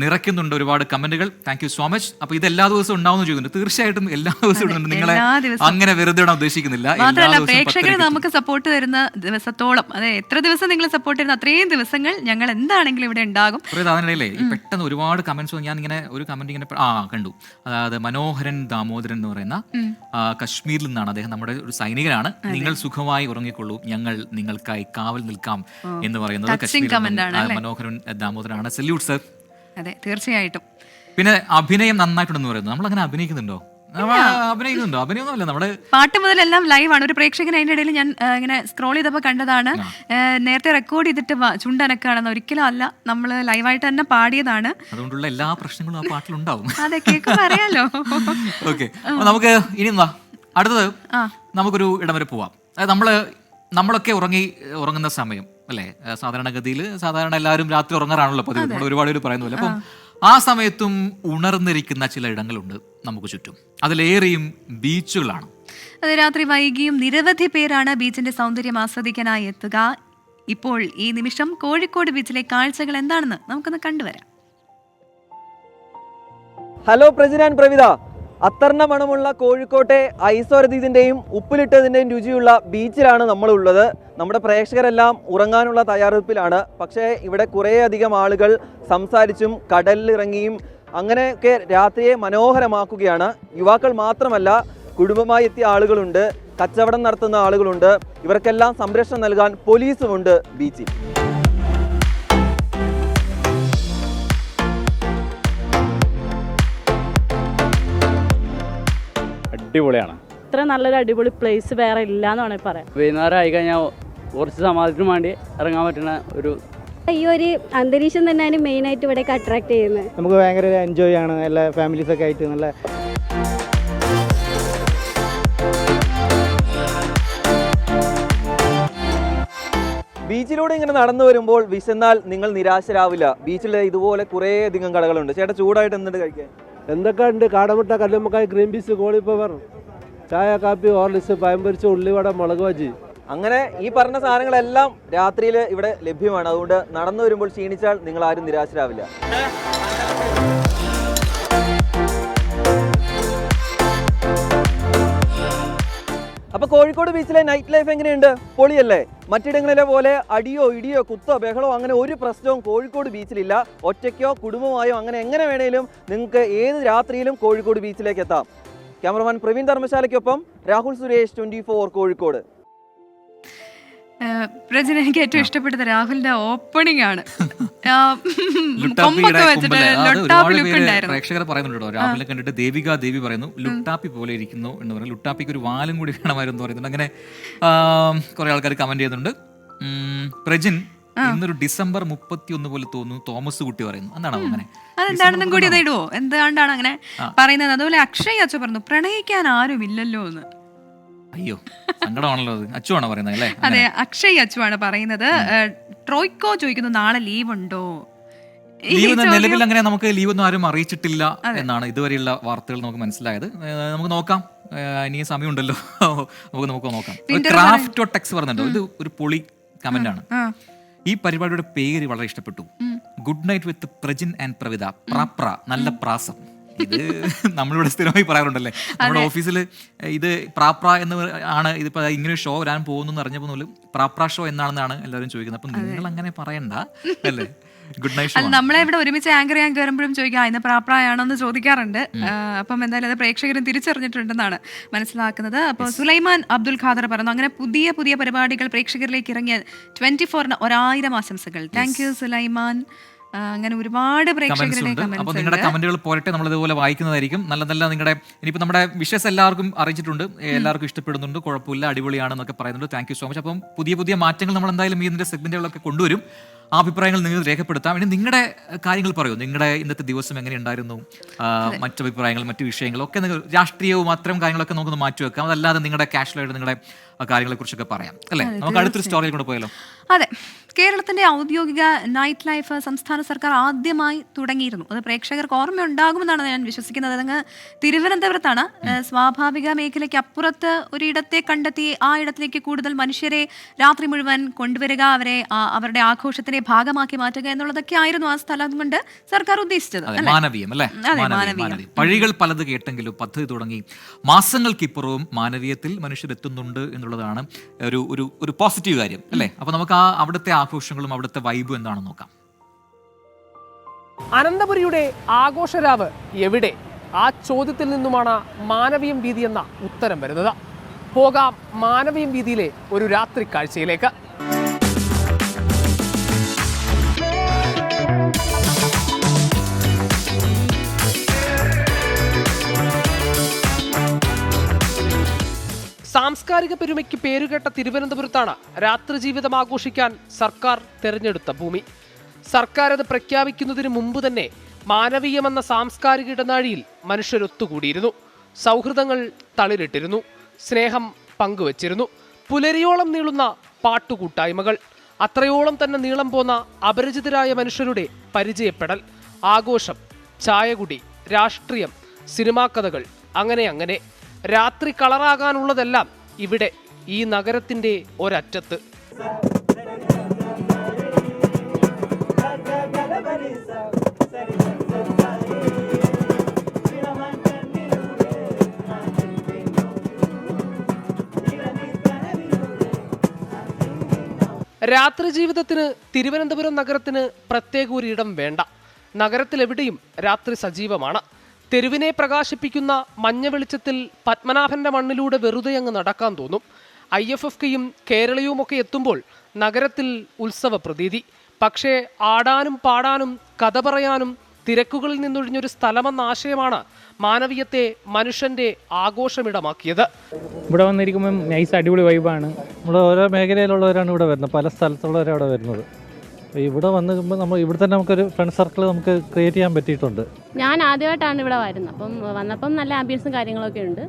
നിറയ്ക്കുന്നുണ്ട്. ഒരുപാട് കമന്റുകൾ. Thank you so much. അപ്പൊ ഇത് എല്ലാ ദിവസവും ഉണ്ടാവുന്ന ചോദിക്കുന്നുണ്ട്. തീർച്ചയായിട്ടും എല്ലാ ദിവസവും ഉണ്ട്. നിങ്ങളെ അങ്ങനെ വെറുതെ ഇടാൻ ഉദ്ദേശിക്കുന്നില്ല. പ്രേക്ഷകർ നമുക്ക് സപ്പോർട്ട് തരുന്ന ദിവസത്തോളം, അതെ, എത്ര ദിവസം നിങ്ങൾ സപ്പോർട്ട് തരുന്ന അത്രയും ദിവസങ്ങൾ ഞങ്ങൾ എന്താണെങ്കിലും ഇവിടെ ഉണ്ടാകും. അതിനിടയിലേ പെട്ടെന്ന് ഒരുപാട് കമന്റ്സ് ഞാൻ ഒരു കമന്റ് ഇങ്ങനെ കണ്ടു. അതായത് മനോഹരൻ ദാമോദരൻ എന്ന് പറയുന്ന കശ്മീരിൽ നിന്നാണ്. അദ്ദേഹം നമ്മുടെ ഒരു സൈനികനാണ്. നിങ്ങൾ സുഖമായി ഉറങ്ങിക്കൊള്ളൂ, ഞങ്ങൾ നിങ്ങൾക്കായി കാവൽ നിൽക്കാം എന്ന് പറയുന്നത് മനോഹരൻ ദാമോദരനാണ്. Salute sir. അതെ, തീർച്ചയായിട്ടും. പിന്നെ അഭിനയം നന്നായിട്ടുണ്ടെന്ന് പറയുന്നു. നമ്മൾ അങ്ങനെ അഭിനയിക്കുന്നുണ്ടോ? അഭിനയൊന്നുമല്ല, നമ്മുടെ പാട്ട് മുതലെല്ലാം ലൈവാണ്. ഒരു പ്രേക്ഷകൻ അതിന്റെ ഇടയിൽ ഞാൻ ഇങ്ങനെ സ്ക്രോൾ ചെയ്തപ്പോൾ കണ്ടതാണ്. നേരത്തെ റെക്കോർഡ് ചെയ്തിട്ട് ചുണ്ടനക്കാണെന്ന്. ഒരിക്കലും അല്ല, നമ്മൾ ലൈവായിട്ട് തന്നെ പാടിയതാണ്. അതുകൊണ്ടുള്ള എല്ലാ പ്രശ്നങ്ങളും ആ പാട്ടിലുണ്ടാവും. അതെ, കേൾക്കുമ്പോൾ അറിയാലോ. ഓക്കെ, നമുക്ക് ഇനി അടുത്തത് നമുക്കൊരു ഇടം വരെ പോവാം. നമ്മളൊക്കെ ഉറങ്ങുന്ന സമയം അല്ലേ? സാധാരണഗതിയിൽ എല്ലാവരും രാത്രി ഉറങ്ങാറാണല്ലോ പതിവ്. നമ്മൾ ഒരുപാട് പേര് പറയുന്നില്ല. അപ്പം ആ സമയത്തും ഉണർന്നിരിക്കുന്ന ചില ഇടങ്ങളുണ്ട് നമുക്ക് ചുറ്റും. അതിലേറെയും ബീച്ചുകളാണ്. അത് രാത്രി വൈകിയും നിരവധി പേരാണ് ബീച്ചിന്റെ സൗന്ദര്യം ആസ്വദിക്കാനായി എത്തുക. ഇപ്പോൾ ഈ നിമിഷം കോഴിക്കോട് ബീച്ചിലെ കാഴ്ചകൾ എന്താണെന്ന് നമുക്കൊന്ന് കണ്ടുവരാം. Hello Prajin and Pravitha. അത്തർണ മണമുള്ള കോഴിക്കോട്ടെ ഐസോരതീതിൻ്റെയും ഉപ്പിലിട്ടതിൻ്റെയും രുചിയുള്ള ബീച്ചിലാണ് നമ്മളുള്ളത്. നമ്മുടെ പ്രേക്ഷകരെല്ലാം ഉറങ്ങാനുള്ള തയ്യാറെടുപ്പിലാണ്. പക്ഷേ ഇവിടെ കുറേയധികം ആളുകൾ സംസാരിച്ചും കടലിലിറങ്ങിയും അങ്ങനെയൊക്കെ രാത്രിയെ മനോഹരമാക്കുകയാണ്. യുവാക്കൾ മാത്രമല്ല, കുടുംബമായി എത്തിയ ആളുകളുണ്ട്, കച്ചവടം നടത്തുന്ന ആളുകളുണ്ട്. ഇവർക്കെല്ലാം സംരക്ഷണം നൽകാൻ പോലീസുമുണ്ട് ബീച്ചിൽ. അടിപൊളിയാണ്. ഇത്ര നല്ലൊരു അടിപൊളി പ്ലേസ് വേറെ ഇല്ല എന്ന് വേണമെങ്കിൽ പറയാം. വൈകുന്നേരം ആയി കഴിഞ്ഞാൽ കുറച്ച് സമാധാനത്തിന് വേണ്ടി ഇറങ്ങാൻ പറ്റുന്ന ഈ ഒരു അന്തരീക്ഷം തന്നെയാണ് മെയിനായിട്ട് ഇവിടേക്ക് അട്രാക്ട് ചെയ്യുന്നത്. നമുക്ക് ഭയങ്കര എൻജോയ് ആണ്, എല്ലാ ഫാമിലീസൊക്കെ ആയിട്ട് നല്ല. ബീച്ചിലൂടെ ഇങ്ങനെ നടന്നു വരുമ്പോൾ വിശന്നാൽ നിങ്ങൾ നിരാശരാവില്ല. ബീച്ചിൽ ഇതുപോലെ കുറേ അധികം കടകളുണ്ട്. ചേട്ടാ ചൂടായിട്ട് എന്തുണ്ട് കഴിക്കാൻ? എന്തൊക്കെ ഉണ്ട്? കാടമുട്ട, കല്ലുമ്മക്കായ്, ഗ്രീൻ പീസ്, കോളിഫ്ലവർ, ചായ, കാപ്പി, ഹോർലിക്സ്, പഴംപൊരിച്ച, ഉള്ളിവട, മുളക് ബജി. അങ്ങനെ ഈ പറഞ്ഞ സാധനങ്ങളെല്ലാം രാത്രിയിൽ ഇവിടെ ലഭ്യമാണ്. അതുകൊണ്ട് നടന്നു വരുമ്പോൾ ക്ഷീണിച്ചാൽ നിങ്ങൾ ആരും നിരാശരാവില്ല. അപ്പൊ കോഴിക്കോട് ബീച്ചിലെ നൈറ്റ് ലൈഫ് എങ്ങനെയുണ്ട്? പൊളിയല്ലേ? മറ്റിടങ്ങളിലെ പോലെ അടിയോ ഇടിയോ കുത്തോ ബഹളോ അങ്ങനെ ഒരു പ്രശ്നവും കോഴിക്കോട് ബീച്ചിലില്ല. ഒറ്റയ്ക്കോ കുടുംബമായോ അങ്ങനെ എങ്ങനെ വേണേലും നിങ്ങൾക്ക് ഏത് രാത്രിയിലും കോഴിക്കോട് ബീച്ചിലേക്ക് എത്താം. ക്യാമറമാൻ പ്രവീൺ ധർമ്മശാലയ്ക്കൊപ്പം രാഹുൽ സുരേഷ്, 24 കോഴിക്കോട്. പ്രജന, എനിക്ക് ഏറ്റവും ഇഷ്ടപ്പെട്ടത് രാഹുലിന്റെ ഓപ്പണിംഗ് ആണ്. പ്രേക്ഷകർ പറയുന്നുണ്ടോ, രാഹുലിനെ കണ്ടിട്ട് ദേവി പറയുന്നു ലുട്ടാപ്പി പോലെ ഇരിക്കുന്നു എന്ന് പറയുന്നു. ലുട്ടാപ്പിക്ക് ഒരു വാലും കൂടി വേണമായിരുന്നു പറയുന്നുണ്ട്. അങ്ങനെ കുറെ ആൾക്കാർ കമന്റ് ചെയ്യുന്നുണ്ട്. പ്രജിൻ ഇന്നൊരു ഡിസംബർ 31 പോലെ തോന്നുന്നു തോമസ് കുട്ടി പറയുന്നു. എന്താണ് അങ്ങനെ? അതെന്താണെന്നും കൂടി ഇടുവോ? എന്തുകൊണ്ടാണ് അങ്ങനെ പറയുന്നത്? അതുപോലെ അക്ഷയ് അച്ഛൻ പറഞ്ഞു പ്രണയിക്കാൻ ആരും ഇല്ലല്ലോ എന്ന്. അയ്യോ, സങ്കടമാണല്ലോ. അച്ചുവാണോ പറയുന്നത് അല്ലേ? അതെ, അക്ഷയ് അച്ചുവാണ് പറയുന്നത്. ട്രോയ്ക്കോ ചോദിക്കുന്നു നാളെ ലീവ് ഉണ്ടോ? ലീവ് നിലവിൽ അങ്ങനെ നമുക്ക് ലീവ് ഒന്നും ആരും അറിയിച്ചിട്ടില്ല എന്നാണ് ഇതുവരെയുള്ള വാർത്തകൾ നമുക്ക് മനസ്സിലായത്. നമുക്ക് നോക്കാം, ഇനിയും സമയമുണ്ടല്ലോ, നമുക്ക് നോക്കാം. ക്രാഫ്റ്റോ ടെക്സ് പറഞ്ഞിട്ടുണ്ടോ? ഇത് ഒരു പൊളി കമന്റ് ആണ്. ഈ പരിപാടിയുടെ പേര് വളരെ ഇഷ്ടപ്പെട്ടു. Good night with Prajin and Pravitha. പ്രാപ്ര, നല്ല പ്രാസം. ഇത് നമ്മളിവിടെ സ്ഥിരമായി പറയാറുണ്ടല്ലേ. നമ്മുടെ ഓഫീസിൽ ഇത് പ്രാപ്ര എന്ന് ആണ്. ഇതിപ്പോ ഇങ്ങനെ ഷോ വരാൻ പോകുന്നു അറിഞ്ഞപ്പോൾ പോലും പ്രാപ്ര ഷോ എന്നാണെന്നാണ് എല്ലാവരും ചോദിക്കുന്നത്. അപ്പൊ നിങ്ങൾ അങ്ങനെ പറയണ്ട അല്ലേ. Good night. നമ്മളെ ഇവിടെ ഒരുമിച്ച് ആങ്കർ വരുമ്പോഴും ചോദിക്കാം ഇന്ന് പ്രാപ്രായാണോ എന്ന് ചോദിക്കാറുണ്ട്. അപ്പം എന്തായാലും അത് പ്രേക്ഷകരും തിരിച്ചറിഞ്ഞിട്ടുണ്ടെന്നാണ് മനസ്സിലാക്കുന്നത്. അപ്പോൾ സുലൈമാൻ അബ്ദുൽ ഖാദർ പറഞ്ഞു അങ്ങനെ പുതിയ പുതിയ പരിപാടികൾ പ്രേക്ഷകരിലേക്ക് ഇറങ്ങിയ 24-ന് 1000 ആശംസകൾ. Thank you Sulaiman. അങ്ങനെ ഒരുപാട് പ്രേക്ഷകരുടെ അപ്പോൾ നിങ്ങളുടെ കമന്റുകൾ പോരട്ടെ, നമ്മൾ ഇതുപോലെ വായിക്കുന്നതായിരിക്കും. നല്ല നല്ല നിങ്ങളുടെ ഇനിയിപ്പോൾ നമ്മുടെ വിഷസ് എല്ലാവർക്കും അറിയിച്ചിട്ടുണ്ട്, എല്ലാവർക്കും ഇഷ്ടപ്പെടുന്നുണ്ട്, കുഴപ്പമില്ല, അടിപൊളിയാണെന്നൊക്കെ പറയുന്നുണ്ട്. Thank you so much. അപ്പം പുതിയ പുതിയ മാറ്റങ്ങൾ നമ്മൾ എന്തായാലും ഇതിന്റെ സെഗ്മെന്റുകളൊക്കെ കൊണ്ടുവരും. ആ അഭിപ്രായങ്ങൾ നിങ്ങൾ രേഖപ്പെടുത്താം. ഇനി നിങ്ങളുടെ കാര്യങ്ങൾ പറയൂ. നിങ്ങളുടെ ഇന്നത്തെ ദിവസം എങ്ങനെ ഉണ്ടായിരുന്നു? മറ്റു അഭിപ്രായങ്ങൾ, മറ്റു വിഷയങ്ങളൊക്കെ രാഷ്ട്രീയവും അത്തരം കാര്യങ്ങളൊക്കെ നമുക്കൊന്ന് മാറ്റിവെക്കാം. അതല്ലാതെ നിങ്ങളുടെ കാഷ്വലായിട്ട് നിങ്ങളുടെ കാര്യങ്ങളെ കുറിച്ചൊക്കെ പറയാം അല്ലേ. നമുക്ക് അടുത്തൊരു സ്റ്റോറിയിൽ കൂടെ പോയാലോ? അതെ, കേരളത്തിന്റെ ഔദ്യോഗിക നൈറ്റ് ലൈഫ് സംസ്ഥാന സർക്കാർ ആദ്യമായി തുടങ്ങിയിരുന്നു. അത് പ്രേക്ഷകർക്ക് ഓർമ്മയുണ്ടാകുമെന്നാണ് ഞാൻ വിശ്വസിക്കുന്നത്. അതങ്ങ് തിരുവനന്തപുരത്താണ്. സ്വാഭാവിക മേഖലയ്ക്ക് അപ്പുറത്ത് ഒരിടത്തെ കണ്ടെത്തി ആ ഇടത്തിലേക്ക് കൂടുതൽ മനുഷ്യരെ രാത്രി മുഴുവൻ കൊണ്ടുവരിക, അവരെ അവരുടെ ആഘോഷത്തിന്റെ ഭാഗമാക്കി മാറ്റുക എന്നുള്ളതൊക്കെ ആയിരുന്നു ആ സ്ഥലം കൊണ്ട് സർക്കാർ ഉദ്ദേശിച്ചത്. മാനവീയം അല്ലേ. വഴികൾ പലത് കേട്ടെങ്കിലും പദ്ധതി തുടങ്ങി മാസങ്ങൾക്കിപ്പുറവും മാനവീയത്തിൽ മനുഷ്യരെത്തുന്നുണ്ട് എന്നുള്ളതാണ് ഒരു പോസിറ്റീവ് കാര്യം അല്ലേ. അപ്പൊ നമുക്ക് അവിടുത്തെ ആഘോഷങ്ങളും അവിടുത്തെ വൈബും എന്താണെന്ന് നോക്കാം. അനന്തപുരിയുടെ ആഘോഷരാവ് എവിടെ? ആ ചോദ്യത്തിൽ നിന്നുമാണ് മാനവീയം വീതി എന്ന ഉത്തരം വരുന്നത്. പോകാം മാനവീയം വീതിയിലെ ഒരു രാത്രി കാഴ്ചയിലേക്ക്. സാംസ്കാരിക പെരുമയ്ക്ക് പേരുകേട്ട തിരുവനന്തപുരത്താണ് രാത്രി ജീവിതം ആഘോഷിക്കാൻ സർക്കാർ തെരഞ്ഞെടുത്ത ഭൂമി. സർക്കാർ അത് പ്രഖ്യാപിക്കുന്നതിന് മുമ്പ് തന്നെ മാനവീയമെന്ന സാംസ്കാരിക ഇടനാഴിയിൽ മനുഷ്യരൊത്തുകൂടിയിരുന്നു. സൗഹൃദങ്ങൾ തളിരിട്ടിരുന്നു, സ്നേഹം പങ്കുവച്ചിരുന്നു. പുലരിയോളം നീളുന്ന പാട്ടുകൂട്ടായ്മകൾ, അത്രയോളം തന്നെ നീളം പോന്ന അപരിചിതരായ മനുഷ്യരുടെ പരിചയപ്പെടൽ, ആഘോഷം, ചായകുടി, രാഷ്ട്രീയം, സിനിമാ കഥകൾ, അങ്ങനെ രാത്രി കളറാകാനുള്ളതെല്ലാം ഇവിടെ ഈ നഗരത്തിന്റെ ഒരറ്റത്ത്. രാത്രി ജീവിതത്തിന് തിരുവനന്തപുരം നഗരത്തിന് പ്രത്യേക ഒരിടം വേണ്ട. നഗരത്തിലെവിടെയും രാത്രി സജീവമാണ്. തെരുവിനെ പ്രകാശിപ്പിക്കുന്ന മഞ്ഞ വെളിച്ചത്തിൽ പത്മനാഭന്റെ മണ്ണിലൂടെ വെറുതെ അങ്ങ് നടക്കാൻ തോന്നും. IFFKയും കേരളയുമൊക്കെ എത്തുമ്പോൾ നഗരത്തിൽ ഉത്സവ പ്രതീതി. പക്ഷേ ആടാനും പാടാനും കഥ പറയാനും തിരക്കുകളിൽ നിന്നൊഴിഞ്ഞൊരു സ്ഥലമെന്ന ആശയമാണ് മാനവീയത്തെ മനുഷ്യന്റെ ആഘോഷമിടമാക്കിയത്. ഇവിടെ വന്നിരിക്കുമ്പോൾ നൈസ് അടിപൊളി വൈബാണ്. ഇവിടെ ഓരോ മേഖലയിലുള്ളവരാണ് ഇവിടെ വരുന്നത്, പല സ്ഥലത്തുള്ളവരാണ് ഇവിടെ വരുന്നത്. ഇവിടെ വന്നിരിക്കുമ്പോൾ നമ്മൾ ഇവിടെ തന്നെ നമുക്കൊരു ഫ്രണ്ട് സർക്കിൾ നമുക്ക് ക്രിയേറ്റ് ചെയ്യാൻ പറ്റിയിട്ടുണ്ട്. ഞാൻ ആദ്യമായിട്ടാണ് ഇവിടെ വരുന്നത്, അപ്പം വന്നപ്പം നല്ല ആംബിയൻസും കാര്യങ്ങളൊക്കെ ഉണ്ട്,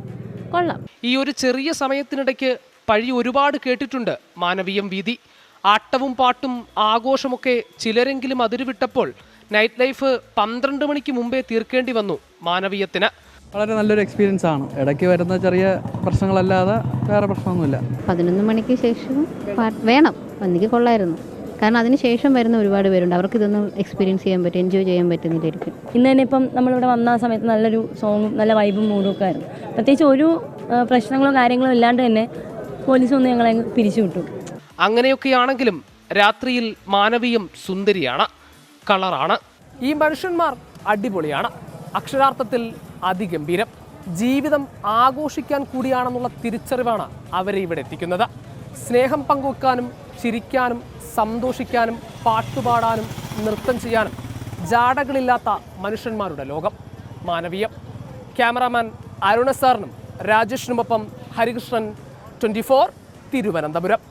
കൊള്ളാം. ഈ ഒരു ചെറിയ സമയത്തിനിടയ്ക്ക് പഴി ഒരുപാട് കേട്ടിട്ടുണ്ട് മാനവീയം വീതി. ആട്ടവും പാട്ടും ആഘോഷമൊക്കെ ചിലരെങ്കിലും അതിരുവിട്ടപ്പോൾ നൈറ്റ് ലൈഫ് 12 മണിക്ക് മുമ്പേ തീർക്കേണ്ടി വന്നു മാനവീയത്തിന്. വളരെ നല്ലൊരു എക്സ്പീരിയൻസ് ആണ്. ഇടയ്ക്ക് വരുന്ന ചെറിയ പ്രശ്നങ്ങളല്ലാതെ വേറെ പ്രശ്നമൊന്നുമില്ല. 11 മണിക്ക് ശേഷം വേണം വന്നിക്ക് കൊള്ളായിരുന്നു. കാരണം അതിന് ശേഷം വരുന്ന ഒരുപാട് പേരുണ്ട്, അവർക്ക് ഇതൊന്നും എക്സ്പീരിയൻസ് ചെയ്യാൻ പറ്റും, എൻജോയ് ചെയ്യാൻ പറ്റുന്നില്ലായിരിക്കും. ഇന്ന് തന്നെ ഇപ്പം നമ്മളിവിടെ വന്ന സമയത്ത് നല്ലൊരു സോങ്ങും നല്ല വൈബും മൂഡും ഒക്കെ ആയിരുന്നു. പ്രത്യേകിച്ച് ഒരു പ്രശ്നങ്ങളോ കാര്യങ്ങളോ ഇല്ലാണ്ട് തന്നെ പോലീസ് ഒന്ന് ഞങ്ങളെ പിരിച്ചു വിട്ടു. അങ്ങനെയൊക്കെയാണെങ്കിലും രാത്രിയിൽ മാനവീയം സുന്ദരിയാണ്, കളറാണ്. ഈ മനുഷ്യന്മാർ അടിപൊളിയാണ്, അക്ഷരാർത്ഥത്തിൽ അതിഗംഭീരം. ജീവിതം ആഘോഷിക്കാൻ കൂടിയാണെന്നുള്ള തിരിച്ചറിവാണ് അവരെ ഇവിടെ എത്തിക്കുന്നത്. സ്നേഹം പങ്കുവെക്കാനും ചിരിക്കാനും സന്തോഷിക്കാനും പാട്ടുപാടാനും നൃത്തം ചെയ്യാനും ജാടകളില്ലാത്ത മനുഷ്യന്മാരുടെ ലോകം മാനവീയം. ക്യാമറാമാൻ അരുണ സാറിനും രാജേഷിനുമൊപ്പം ഹരികൃഷ്ണൻ, 24 തിരുവനന്തപുരം.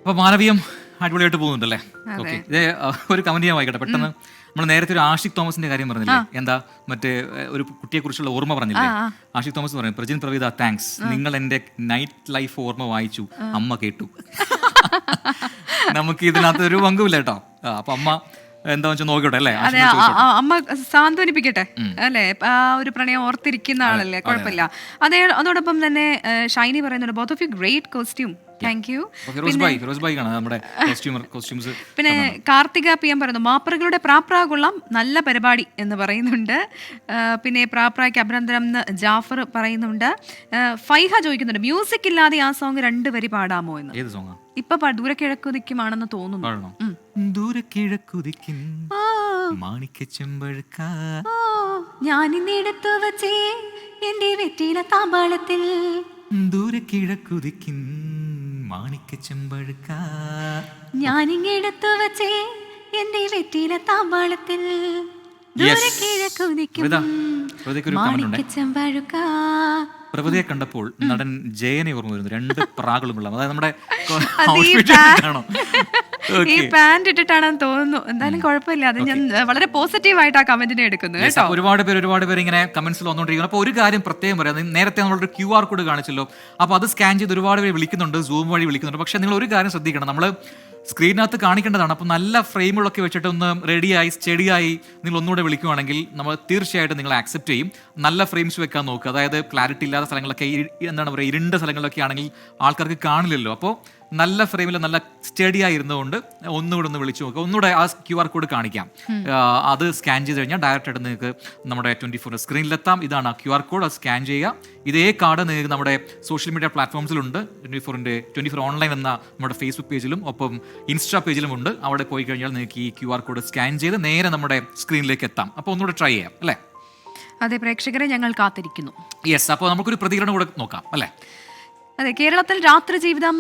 അപ്പോൾ മാനവീയം അടിപൊളിയായിട്ട് പോകുന്നുണ്ടല്ലേ? ഓക്കെ, ഇത് ഒരു കമന്റ് ഞാൻ വായിക്കട്ടെ പെട്ടെന്ന്. നമ്മൾ നേരത്തെ ഒരു ആഷിഖ് തോമസിന്റെ കാര്യം പറഞ്ഞില്ലേ, എന്താ മറ്റേ ഒരു കുട്ടിയെ കുറിച്ചുള്ള ഓർമ്മ പറഞ്ഞില്ലേ? ആഷിഖ് തോമസ് പറഞ്ഞു, പ്രജിൻ പ്രവീത താങ്ക്സ്, നിങ്ങൾ എൻ്റെ നൈറ്റ് ലൈഫ് ഓർമ്മ വായിച്ചു, അമ്മ കേട്ടു. നമുക്ക് ഇതിനകത്ത് ഒരു പങ്കുമില്ല കേട്ടോ. അപ്പൊ അമ്മ എന്താ വെച്ചാൽ നോക്കട്ടെ അല്ലേ, അമ്മ സാന്ത്വനിപ്പിക്കട്ടെ അല്ലേ, ഒരു പ്രണയം ഓർത്തിരിക്കുന്ന ആളല്ലേ, കുഴപ്പമില്ല. അതോടൊപ്പം തന്നെ ഷൈനി പറയുന്നുണ്ട്, both of U great costume, thank you. പിന്നെ കാർത്തിക PM പറയുന്നു, മാപ്രകളുടെ പ്രാപ്രാകൊള്ളാം, നല്ല പരിപാടി എന്ന് പറയുന്നുണ്ട്. പിന്നെ പ്രാപ്രായ്ക്ക് അഭിനന്ദനം എന്ന് ജാഫർ പറയുന്നുണ്ട്. ഫൈഹ ചോദിക്കുന്നുണ്ട്, മ്യൂസിക് ഇല്ലാതെ ആ സോങ് 2 വരി പാടാമോ എന്ന്. ഏത് സോങ്ങാ? ഇപ്പൊ ദൂരക്കിഴക്കുതിക്കുമാണെന്ന് തോന്നുന്നു. ദൂരക്കിഴക്കുതിക്കും മാണിക്കച്ചെമ്പഴുക്ക ഞാനിന്നെടുത്തു വച്ചേ എന്റെ വെറ്റില താമ്പാളത്തിൽ, ദൂരക്കിഴക്കുതിക്കും മാണിക്കച്ചെമ്പഴുക്ക ഞാനിങ്ങെടുത്തു വച്ചേ എന്റെ വെറ്റില താമ്പാളത്തിൽ, ദൂരക്കിഴക്കുതിക്കും മാണിക്കച്ചെമ്പഴുക്ക. പ്രഭുതയെ കണ്ടപ്പോൾ നടൻ ജയനെ ഓർമ്മ വരുന്നു, 2 പ്രാകളുമുള്ള. അതായത് നമ്മുടെ ഈ പാന്റ് ഇട്ടിട്ടാണെന്ന് തോന്നുന്നു. എന്തായാലും കുഴപ്പമില്ല, അത് ഞാൻ വളരെ പോസിറ്റീവായിട്ട് ആ കമന്റിനെ എടുക്കുന്നത് കേട്ടോ. ഒരുപാട് പേര് ഇങ്ങനെ കമന്റ്സിൽ വന്നുകൊണ്ടിരിക്കുന്നു. അപ്പോൾ ഒരു കാര്യം പ്രത്യേകം പറയാം, നേരത്തെ നമ്മളൊരു QR കോഡ് കാണിച്ചല്ലോ, അപ്പോൾ അത് സ്കാൻ ചെയ്ത് ഒരുപാട് പേര് വിളിക്കുന്നുണ്ട്, സൂം വഴി വിളിക്കുന്നുണ്ട്. പക്ഷേ നിങ്ങൾ ഒരു കാര്യം ശ്രദ്ധിക്കണം, നമ്മൾ സ്ക്രീനകത്ത് കാണിക്കേണ്ടതാണ്. അപ്പോൾ നല്ല ഫ്രെയിമുകളൊക്കെ വെച്ചിട്ട് ഒന്ന് റെഡിയായി സ്റ്റഡിയായി നിങ്ങൾ ഒന്നുകൂടെ വിളിക്കുവാണെങ്കിൽ നമ്മൾ തീർച്ചയായിട്ടും നിങ്ങൾ ആക്സെപ്റ്റ് ചെയ്യും. നല്ല ഫ്രെയിംസ് വെക്കാൻ നോക്കുക. അതായത് ക്ലാരിറ്റി ഇല്ലാത്ത സ്ഥലങ്ങളൊക്കെ, എന്താണ് പറയുക, ഇരുണ്ട സ്ഥലങ്ങളിലൊക്കെ ആണെങ്കിൽ ആൾക്കാർക്ക് കാണില്ലല്ലോ. അപ്പോൾ നല്ല ഫ്രെയിമിൽ നല്ല സ്റ്റഡിയായി ഇരുന്നുകൊണ്ട് ഒന്നുകൂടെ ഒന്ന് വിളിച്ചു നോക്കുക. ഒന്നുകൂടെ ആ QR കോഡ് കാണിക്കാം, അത് സ്കാൻ ചെയ്ത് കഴിഞ്ഞാൽ ഡയറക്റ്റായിട്ട് നിങ്ങൾക്ക് നമ്മുടെ 24 സ്ക്രീനിലെത്താം. ഇതാണ് ആ QR കോഡ്, അത് സ്കാൻ ചെയ്യുക. ഇതേ കാർഡ് നിങ്ങൾക്ക് നമ്മുടെ സോഷ്യൽ മീഡിയ പ്ലാറ്റ്ഫോംസിലുണ്ട്. 24 ഓൺലൈൻ എന്ന നമ്മുടെ ഫേസ്ബുക്ക് പേജിലും ഒപ്പം ഇൻസ്റ്റാ പേജിലും ഉണ്ട്. അവിടെ പോയി കഴിഞ്ഞാൽ നിങ്ങൾക്ക് ഈ QR കോഡ് സ്കാൻ ചെയ്ത് നേരെ നമ്മുടെ സ്ക്രീനിലേക്ക് എത്താം. അപ്പോൾ ഒന്നുകൂടെ ട്രൈ ചെയ്യാം അല്ലേ? അതെ, പ്രേക്ഷകരെ ഞങ്ങൾ കാത്തിരിക്കുന്നു. യെസ്, അപ്പോൾ നമുക്കൊരു പ്രതികരണം കൂടെ നോക്കാം അല്ലേ? അതെ, കേരളത്തിൽ രാത്രി ജീവിതം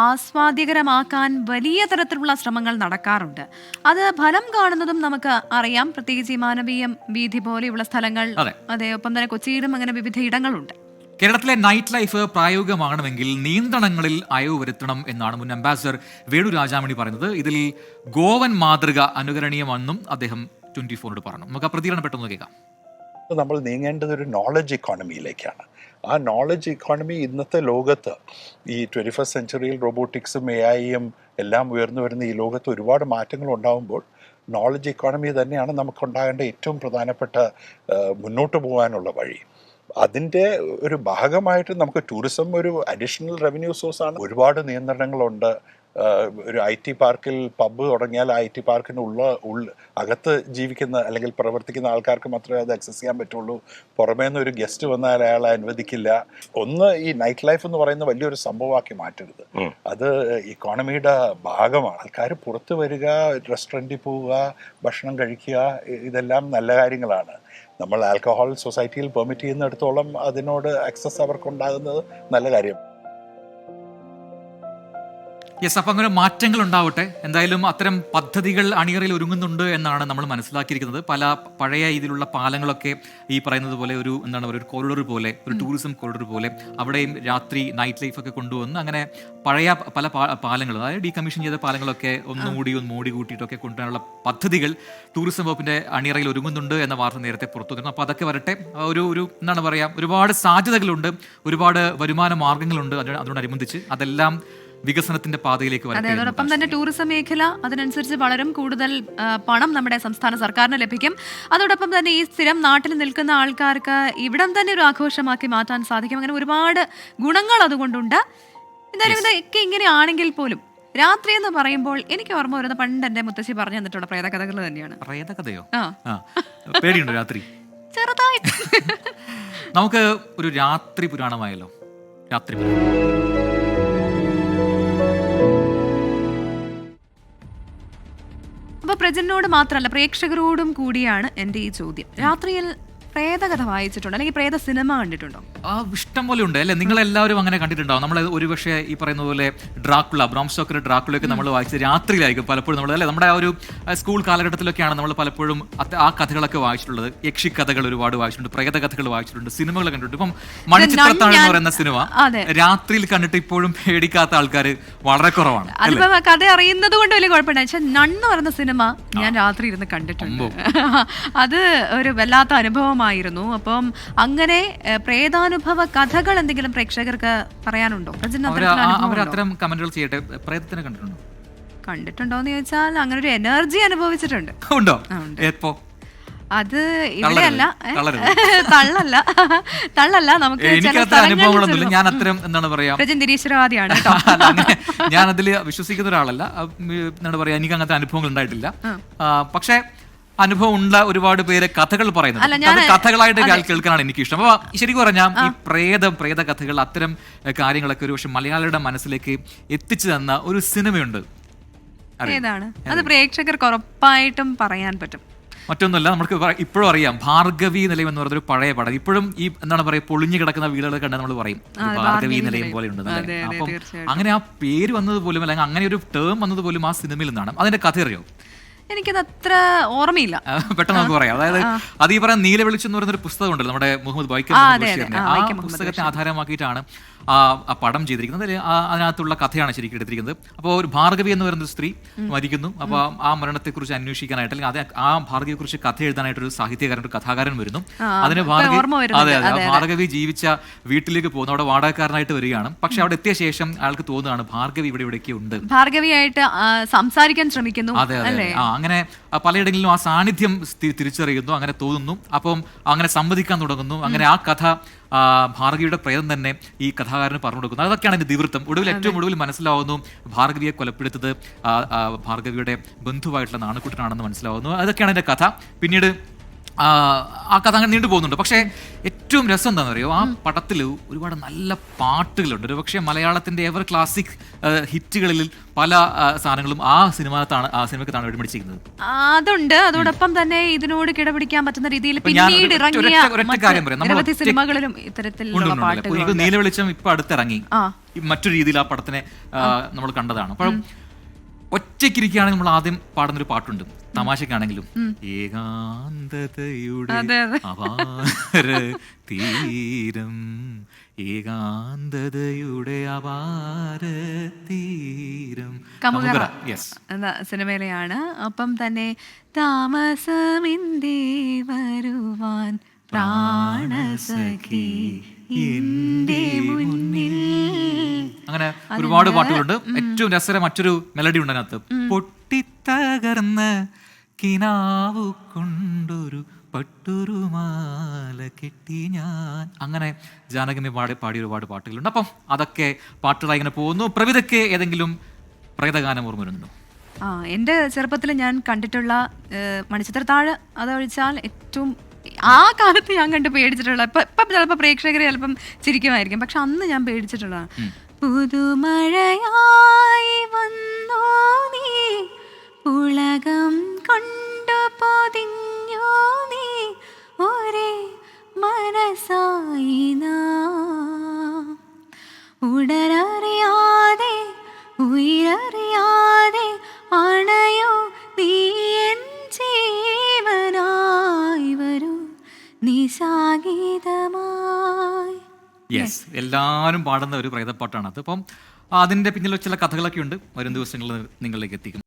ആസ്വാദ്യകരമാക്കാൻ വലിയ തരത്തിലുള്ള ശ്രമങ്ങൾ നടക്കാറുണ്ട്. അത് ഫലം കാണുന്നതും നമുക്ക് അറിയാം. പ്രത്യേകിച്ച് ഈ മാനവീയം വീഥി പോലെയുള്ള സ്ഥലങ്ങൾ, അതെ, ഒപ്പം തന്നെ കൊച്ചിയിലും അങ്ങനെ വിവിധ ഇടങ്ങളുണ്ട്. കേരളത്തിലെ നൈറ്റ് ലൈഫ് പ്രായോഗികമാകണമെങ്കിൽ നിയന്ത്രണങ്ങളിൽ അയവ് വരുത്തണം എന്നാണ് മുൻ അംബാസിഡർ വേണു രാജാമണി പറയുന്നത്. ഇതിൽ ഗോവൻ മാതൃക അനുകരണീയമെന്നും അദ്ദേഹം 24 പറഞ്ഞു. നമുക്ക് ആ പ്രതികരണം പെട്ടെന്ന് കേൾക്കാം. നമ്മൾ നീങ്ങേണ്ടത് ഒരു നോളജ് ഇക്കോണമിയിലേക്കാണ്. ആ നോളജ് ഇക്കോണമി ഇന്നത്തെ ലോകത്ത് ഈ 21st സെഞ്ച്വറിയിൽ റോബോട്ടിക്സും AI-യും എല്ലാം ഉയർന്നു വരുന്ന ഈ ലോകത്ത് ഒരുപാട് മാറ്റങ്ങൾ ഉണ്ടാകുമ്പോൾ നോളജ് ഇക്കോണമി തന്നെയാണ് നമുക്കുണ്ടാകേണ്ട ഏറ്റവും പ്രധാനപ്പെട്ട മുന്നോട്ട് പോകാനുള്ള വഴി. അതിൻ്റെ ഒരു ഭാഗമായിട്ട് നമുക്ക് ടൂറിസം ഒരു അഡീഷണൽ റവന്യൂ സോഴ്സാണ്. ഒരുപാട് നിയന്ത്രണങ്ങളുണ്ട്. ഒരു IT പാർക്കിൽ പബ്ബ് തുടങ്ങിയാൽ IT പാർക്കിന് അകത്ത് ജീവിക്കുന്ന അല്ലെങ്കിൽ പ്രവർത്തിക്കുന്ന ആൾക്കാർക്ക് മാത്രമേ അത് ആക്സസ് ചെയ്യാൻ പറ്റുള്ളൂ. പുറമേ നിന്ന് ഒരു ഗസ്റ്റ് വന്നാൽ അയാളെ അനുവദിക്കില്ല. ഈ നൈറ്റ് ലൈഫ് എന്ന് പറയുന്ന വലിയൊരു സംഭവമാക്കി മാറ്റരുത്. അത് ഇക്കോണമിയുടെ ഭാഗമാണ്. ആൾക്കാർ പുറത്ത് വരിക, റെസ്റ്റോറൻറ്റിൽ പോവുക, ഭക്ഷണം കഴിക്കുക, ഇതെല്ലാം നല്ല കാര്യങ്ങളാണ്. നമ്മൾ ആൽക്കഹോൾ സൊസൈറ്റിയിൽ പെർമിറ്റ് ചെയ്യുന്നിടത്തോളം അതിനോട് ആക്സസ് അവർക്കുണ്ടാകുന്നത് നല്ല കാര്യം. യെസ്, അപ്പം അങ്ങനെ മാറ്റങ്ങൾ ഉണ്ടാവട്ടെ. എന്തായാലും അത്തരം പദ്ധതികൾ അണിയറയിൽ ഒരുങ്ങുന്നുണ്ട് എന്നാണ് നമ്മൾ മനസ്സിലാക്കിയിരിക്കുന്നത്. പല പഴയ ഇതിലുള്ള പാലങ്ങളൊക്കെ ഈ പറയുന്നത് പോലെ ഒരു ഒരു കോറിഡോർ പോലെ, ഒരു ടൂറിസം കോറിഡോർ പോലെ അവിടെയും രാത്രി നൈറ്റ് ലൈഫൊക്കെ കൊണ്ടുവന്ന് അങ്ങനെ പഴയ പല പാലങ്ങൾ, അതായത് ഡീകമ്മീഷൻ ചെയ്ത പാലങ്ങളൊക്കെ ഒന്നുകൂടി മോടി കൂട്ടിയിട്ടൊക്കെ കൊണ്ടുവരാനുള്ള പദ്ധതികൾ ടൂറിസം വകുപ്പിന്റെ അണിയറയിൽ ഒരുങ്ങുന്നുണ്ട് എന്ന വാർത്ത നേരത്തെ പുറത്തു വന്നു. അപ്പോൾ അതൊക്കെ വരട്ടെ. ഒരു ഒരുപാട് സാധ്യതകളുണ്ട്, ഒരുപാട് വരുമാന മാർഗങ്ങളുണ്ട്. അതിനോടനുബന്ധിച്ച് അതെല്ലാം വികസനത്തിന്റെ പാതയിലേക്ക് വരട്ടെ. അതോടൊപ്പം തന്നെ ടൂറിസം മേഖല അതിനനുസരിച്ച് വളരും, കൂടുതൽ പണം നമ്മുടെ സംസ്ഥാന സർക്കാരിന് ലഭിക്കും. അതോടൊപ്പം തന്നെ ഈ സ്ഥിരം നാട്ടിൽ നിൽക്കുന്ന ആൾക്കാർക്ക് ഇവിടം തന്നെ ഒരു ആഘോഷമാക്കി മാറ്റാൻ സാധിക്കും. അങ്ങനെ ഒരുപാട് ഗുണങ്ങൾ അതുകൊണ്ടുണ്ട്. എന്തായാലും ഇതൊക്കെ ഇങ്ങനെയാണെങ്കിൽ പോലും രാത്രി എന്ന് പറയുമ്പോൾ എനിക്ക് ഓർമ്മ വരുന്ന പണ്ട് എന്റെ മുത്തശ്ശി പറഞ്ഞു തന്നിട്ടുള്ള പ്രേതകഥകൾ തന്നെയാണ്. പ്രേതകഥയോ? പേടിയുണ്ടോ രാത്രി? ചെറുതായിട്ട്. നമുക്ക് ഒരു രാത്രി പുരാണമായല്ലോ. രാത്രി പുരാണം. അപ്പൊ പ്രജനോട് മാത്രമല്ല പ്രേക്ഷകരോടും കൂടിയാണ് എന്റെ ഈ ചോദ്യം. രാത്രിയിൽ പ്രേതകഥ വായിച്ചിട്ടുണ്ടോ, അല്ലെങ്കിൽ പ്രേത സിനിമ കണ്ടിട്ടുണ്ടോ? ഇഷ്ടം പോലെ ഉണ്ട് അല്ലേ? നിങ്ങളെല്ലാവരും അങ്ങനെ കണ്ടിട്ടുണ്ടാവും. നമ്മൾ ഒരുപക്ഷെ ഈ പറയുന്ന പോലെ ഡ്രാക്കുള, ബ്രാം സ്റ്റോക്കറുടെ ഡ്രാക്കുളയൊക്കെ നമ്മൾ വായിച്ചത് രാത്രിയിലായിരിക്കും പലപ്പോഴും. നമ്മൾ അല്ലേ നമ്മുടെ ആ ഒരു സ്കൂൾ കാലഘട്ടത്തിലൊക്കെയാണ് നമ്മൾ പലപ്പോഴും ആ കഥകളൊക്കെ വായിച്ചിട്ടുള്ളത്. യക്ഷി കഥകൾ ഒരുപാട് വായിച്ചിട്ടുണ്ട്, പ്രേത കഥകൾ വായിച്ചിട്ടുണ്ട്, സിനിമകൾ കണ്ടിട്ടുണ്ട്. ഇപ്പം മണിച്ചിത്രത്താഴ് എന്ന് പറയുന്ന സിനിമ രാത്രിയിൽ കണ്ടിട്ട് ഇപ്പോഴും പേടിക്കാത്ത ആൾക്കാർ വളരെ കുറവാണ്. അതിപ്പോ കഥ അറിയുന്നത് കൊണ്ട് വലിയ കുഴപ്പമില്ല. പക്ഷെ നണ്ണ് പറയുന്ന സിനിമ ഞാൻ രാത്രി ഇരുന്ന് കണ്ടിട്ടുണ്ട്. അത് ഒരു വല്ലാത്ത അനുഭവമായിരുന്നു. അപ്പം അങ്ങനെ പ്രേതാനുഭവ കഥകൾ എന്തെങ്കിലും പ്രേക്ഷകർക്ക് പറയാനുണ്ടോ? അത്തരം കമന്റുകൾ ചെയ്യട്ടെ. പ്രേതത്തിനെ കണ്ടിട്ടുണ്ടോന്ന് ചോദിച്ചാൽ അങ്ങനെ ഒരു എനർജി അനുഭവിച്ചിട്ടുണ്ട്. ഉണ്ടോ? എപ്പോ? അത് ഇവിടെയല്ല, തള്ളല്ല. നമുക്ക് അനുഭവങ്ങളൊന്നുമില്ല. ഞാൻ അത്തരം എന്താണ് പറയാ, നിരീശ്വരവാദിയാണ്. ഞാൻ അതിൽ വിശ്വസിക്കുന്ന ഒരാളല്ല. എന്താണ് പറയാ, എനിക്ക് അങ്ങനത്തെ അനുഭവങ്ങൾ ഉണ്ടായിട്ടില്ല. പക്ഷേ അനുഭവം ഉള്ള ഒരുപാട് പേര് കഥകൾ പറയുന്നത് കഥകളായിട്ട് കേൾക്കാനാണ് എനിക്ക് ഇഷ്ടം. അപ്പൊ ശരിക്കും പറഞ്ഞാൽ ഈ പ്രേത കഥകൾ അത്തരം കാര്യങ്ങളൊക്കെ ഒരു പക്ഷെ മലയാളിയുടെ മനസ്സിലേക്ക് എത്തിച്ചു തന്ന ഒരു സിനിമയുണ്ട്. ഏതാണ് അത്? പ്രേക്ഷകർക്ക് ഉറപ്പായിട്ടും പറയാൻ പറ്റും. മറ്റൊന്നുമല്ല, നമുക്ക് ഇപ്പോഴും അറിയാം, ഭാർഗവി നിലയം എന്ന് പറയുന്ന ഒരു പഴയ പടം. ഇപ്പോഴും ഈ എന്താണ് പറയുക, പൊളിഞ്ഞു കിടക്കുന്ന വീടുകളൊക്കെ കണ്ട് നമ്മൾ പറയും ഭാർഗവി നിലയം പോലെ ഉണ്ടെന്നല്ലേ. അപ്പം അങ്ങനെ ആ പേര് വന്നത് പോലും, അല്ലെങ്കിൽ അങ്ങനെ ഒരു ടേം വന്നത് പോലും ആ സിനിമയിൽ നിന്നാണ്. അതിന്റെ കഥ അറിയോ? എനിക്കത് അത്ര ഓർമ്മയില്ല. പെട്ടെന്ന് നമുക്ക് പറയാം. അതായത് അത് ഈ പറയുന്ന നീല വെളിച്ചം എന്ന് പറയുന്ന ഒരു പുസ്തകം ഉണ്ടല്ലോ, നമ്മുടെ മുഹമ്മദ് വൈക്കം. ആ പുസ്തകത്തെ ആധാരമാക്കിയിട്ടാണ് ആ പടം ചെയ്തിരിക്കുന്നത്. അതിനകത്തുള്ള കഥയാണ് ശരിക്കും എടുത്തിരിക്കുന്നത്. അപ്പോൾ ഒരു ഭാർഗവി എന്ന് പറയുന്ന ഒരു സ്ത്രീ മരിക്കുന്നു. അപ്പോൾ ആ മരണത്തെക്കുറിച്ച് അന്വേഷിക്കാനായിട്ട്, അല്ലെങ്കിൽ ആ ഭാർഗവിയെ കുറിച്ച് കഥ എഴുതാനായിട്ട് ഒരു സാഹിത്യകാരൻ, ഒരു കഥാകാരൻ വരുന്നു. അതിന് ഭാർഗവി ജീവിച്ച വീട്ടിലേക്ക് പോകുന്നു. അവിടെ വാടകക്കാരനായിട്ട് വരികയാണ്. പക്ഷെ അവിടെ എത്തിയ ശേഷം അയാൾക്ക് തോന്നുകയാണ് ഭാർഗവി ഇവിടെയൊക്കെ ഉണ്ട്. ഭാർഗവിയായിട്ട് സംസാരിക്കാൻ ശ്രമിക്കുന്നു. അതെ. അങ്ങനെ പലയിടങ്ങളിലും ആ സാന്നിധ്യം തിരിച്ചറിയുന്നു, അങ്ങനെ തോന്നുന്നു. അപ്പം അങ്ങനെ സംവദിക്കാൻ തുടങ്ങുന്നു. അങ്ങനെ ആ കഥ ഭാർഗവിയുടെ പ്രേതം തന്നെ ഈ കഥാകാരന് പറഞ്ഞു കൊടുക്കുന്നു. അതൊക്കെയാണ് എൻ്റെ ദിവൃത്തം. ഏറ്റവും ഒടുവിൽ മനസ്സിലാവുന്നു ഭാർഗവിയെ കൊലപ്പെടുത്തത് ഭാർഗവിയുടെ ബന്ധുവായിട്ടുള്ള നാണക്കുട്ടനാണെന്ന് മനസ്സിലാവുന്നു. അതൊക്കെയാണ് എൻ്റെ കഥ. പിന്നീട് ആ കഥ അങ്ങനെ നീണ്ടു പോകുന്നുണ്ട്. പക്ഷേ ഏറ്റവും രസം എന്താണെന്ന് അറിയോ, ആ പടത്തിൽ ഒരുപാട് നല്ല പാട്ടുകളുണ്ട്. ഒരു പക്ഷേ മലയാളത്തിന്റെ എവർ ക്ലാസിക് ഹിറ്റുകളിൽ പല സാധനങ്ങളും ആ സിനിമയ്ക്കത്താണ് വെടിപിടിച്ചിരിക്കുന്നത്. അതുണ്ട്. അതോടൊപ്പം തന്നെ ഇതിനോട് കിടപിടിക്കാൻ പറ്റുന്ന രീതിയിൽ പിന്നീട് ഇറങ്ങിയ സിനിമകളിലും ഇത്തരത്തിലുള്ള പാട്ടുകൾ. നീലവെളിച്ചം ഇപ്പൊ അടുത്തിറങ്ങി മറ്റൊരു രീതിയിൽ ആ പടത്തിനെ നമ്മൾ കണ്ടതാണ്. അപ്പം ഒറ്റയ്ക്കിരിക്കുകയാണെങ്കിൽ നമ്മൾ ആദ്യം പാടുന്നൊരു പാട്ടുണ്ട്, തമാശക്കാണെങ്കിലും. ഏകാന്തതയുടെ അപാര തീരം, ഏകാന്തതയുടെ അപാര തീരം, കമുകറ എന്ന സിനിമയിലെയാണ്. ഒപ്പം തന്നെ താമസമിന്തേ വരുവാൻ പ്രാണസഖി എന്റെ മുന്നിൽ. അങ്ങനെ ഒരുപാട് പാട്ടുകളുണ്ട്. ഏറ്റവും രസകരം മറ്റൊരു മെലഡി ഉണ്ട് അതിനകത്ത്. പൊട്ടിത്തകർന്ന കിനാവു കൊണ്ടൊരു പട്ടുരുമാല കെട്ടി ഞാൻ. അങ്ങനെ ജാനകിനെ പാടിയ ഒരുപാട് പാട്ടുകളുണ്ട്. അപ്പം അതൊക്കെ പാട്ടുകളായി ഇങ്ങനെ പോകുന്നു. പ്രവിധയ്ക്ക് ഏതെങ്കിലും പ്രേതഗാനം ഓർമ്മ വരുന്നുണ്ടോ? എൻ്റെ ചെറുപ്പത്തിൽ ഞാൻ കണ്ടിട്ടുള്ള മണിച്ചിത്രത്താഴ് അതൊഴിച്ചാൽ ഏറ്റവും ആ കാലത്ത് ഞാൻ കണ്ട് പേടിച്ചിട്ടുള്ള, ഇപ്പം ചിലപ്പോൾ പ്രേക്ഷകർ ചിലപ്പം ചിരിക്കുമായിരിക്കും, പക്ഷെ അന്ന് ഞാൻ പേടിച്ചിട്ടുള്ളതാണ്. പുതുമഴയായി വന്നോ നീ, ഉലകം കൊണ്ടു പൊതിഞ്ഞോ നീ, ഒരേ മനസ്സായി നാം, ഉടലറിയാതെ ഉയരറിയാതെ അണയോ നീ എൻ ജീവനായി വരൂ നിശാഗീതമായി. യെസ്, എല്ലാവരും പാടുന്ന ഒരു പ്രേതപ്പാട്ടാണത്. അപ്പം അതിൻ്റെ പിന്നിൽ ചില കഥകളൊക്കെ ഉണ്ട്. വരും ദിവസങ്ങളിൽ നിങ്ങളിലേക്ക് എത്തിക്കും.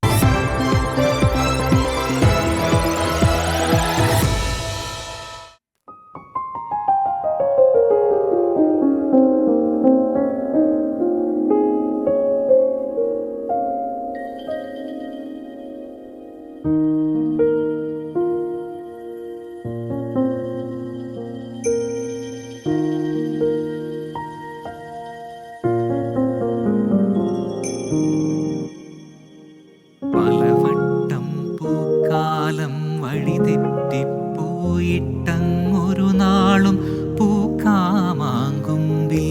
പലവട്ടം പൂക്കാലം വഴിതെറ്റിപ്പോയിട്ടങ്ങൊരു നാളും പൂക്കാമാങ്കുമ്പി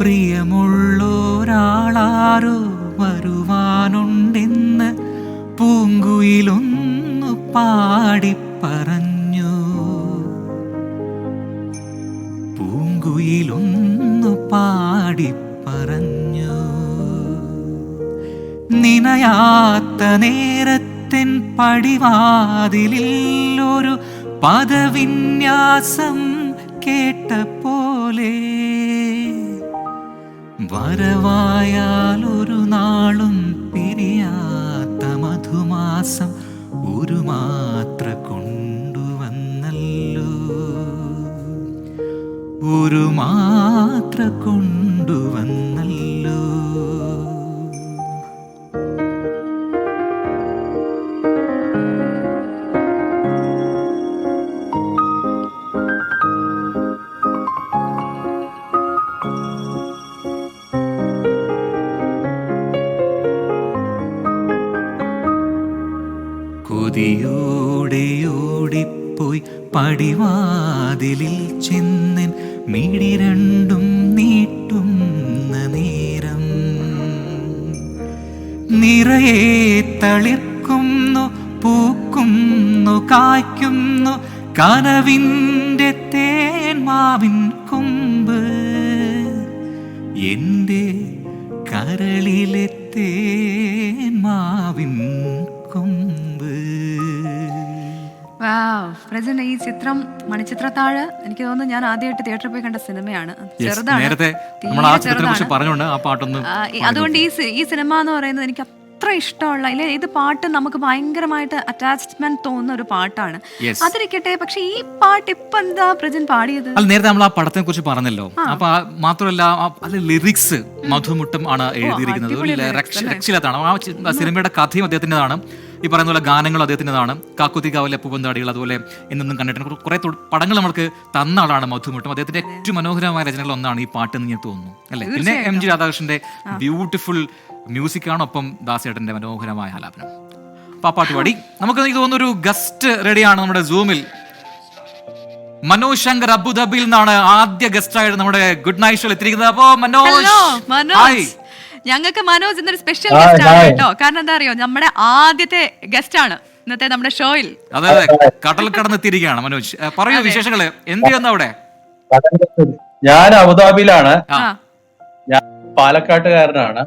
പ്രിയമുള്ളൊരാളാരോ വരുവാനുണ്ടെന്ന് പൂങ്കുയിലൊന്നു പാടിപ്പറഞ്ഞു. പൂങ്കുയിലൊന്നു പാടിപ്പറഞ്ഞു. നിനയാത്ത നേരത്തിൻ പടിവാതിലിൽ ഒരു പദവിന്യാസം കേട്ട പോലെ വരവായാൽ ഒരു നാളും പിരിയാത്ത മധുമാസം ഒരു മാത്ര കൊണ്ടുവന്നല്ലോ. ഒരു മാത്ര കൊണ്ടുവന്നല്ലോ. കൊതിയോടെയോടിപ്പോയി പടിവാതിലിൽ ചെന്നൻ മിഴി രണ്ടും നീട്ടുന്ന നേരം നിറയെ തളിർക്കുന്നു പൂക്കുന്നു കായ്ക്കുന്നു കനവിൻ്റെ തേന്മാവിൻ കൊമ്പ് എൻ്റെ കരളിലെ തേന്മാവിൻ കൊമ്പ്. പ്രജന്റ് ഈ ചിത്രം മണിച്ചിത്രത്താഴ് എനിക്ക് തോന്നുന്നു ഞാൻ ആദ്യമായിട്ട് തിയേറ്ററിൽ പോയി കണ്ട സിനിമയാണ്. ചെറുതാണ്, അതുകൊണ്ട് ഈ സിനിമ എന്ന് പറയുന്നത് എനിക്ക് അത്ര ഇഷ്ടമുള്ള ഇല്ല. ഇത് പാട്ട് നമുക്ക് ഭയങ്കരമായിട്ട് അറ്റാച്ച്മെന്റ് തോന്നുന്ന ഒരു പാട്ടാണ്. അതിരിക്കട്ടെ, പക്ഷെ ഈ പാട്ട് ഇപ്പൊ എന്താ പ്രജൻ പാടിയത്? നേരത്തെ നമ്മൾ ആ പടത്തിനെ കുറിച്ച് പറഞ്ഞല്ലോ. അപ്പൊ മാത്രമല്ല അത് ലിറിക്സ് മധുമുട്ടം ആണ് എഴുതിയിരിക്കുന്നത്. രക്ഷിലത്താണ് ആ സിനിമയുടെ കഥയും അദ്ദേഹത്തിൻ്റെതാണ്. ഈ പറയുന്ന പോലെ ഗാനങ്ങളും അദ്ദേഹത്തിൻ്റെതാണ്. കാക്കുത്തിക്കാവിലെ പൂവന്താടികൾ, അതുപോലെ എന്നൊന്നും കണ്ടിട്ടുണ്ട്. കുറെ പടങ്ങൾ നമ്മൾക്ക് തന്ന ആളാണ് മധുമുട്ടം. അദ്ദേഹത്തിന്റെ ഏറ്റവും മനോഹരമായ രചനകൾ ഒന്നാണ് ഈ പാട്ട് എന്ന് ഞാൻ തോന്നുന്നു അല്ലെ. പിന്നെ MG രാധാകൃഷ്ണന്റെ ബ്യൂട്ടിഫുൾ മ്യൂസിക്കാണ്, ഒപ്പം ദാസേട്ടന്റെ മനോഹരമായ ആലാപനം. അപ്പൊ ആ പാട്ട് പാടി. നമുക്ക് എനിക്ക് തോന്നുന്നു ഒരു ഗസ്റ്റ് റെഡിയാണ് നമ്മുടെ സൂമിൽ. മനോജ് ശങ്കർ അബുദാബിയിൽ നിന്നാണ് ആദ്യ ഗസ്റ്റ് ആയിട്ട് നമ്മുടെ ഗുഡ് നൈറ്റ് ഷോയിൽ എത്തിയിരിക്കുന്നത്. അപ്പോ മനോജ്, ഞങ്ങൾക്ക് മനോജ് ഇന്നൊരു സ്പെഷ്യൽ ഗസ്റ്റ് ആണ് കേട്ടോ. കാരണം എന്താ അറിയോ, നമ്മുടെ ആദ്യത്തെ ഗസ്റ്റ് ആണ് ഇന്നത്തെ നമ്മുടെ ഷോയിൽ. അതെ, കടൽ കടന്നെത്തിയിരിക്കുകയാണ് മനോജ്. പറയൂ വിശേഷങ്ങള്, എന്ത് ചെയ്യുന്നു അവിടെ? ഞാൻ അബുദാബിയിലാണ്. ഞാൻ പാലക്കാട്ടുകാരനാണ്.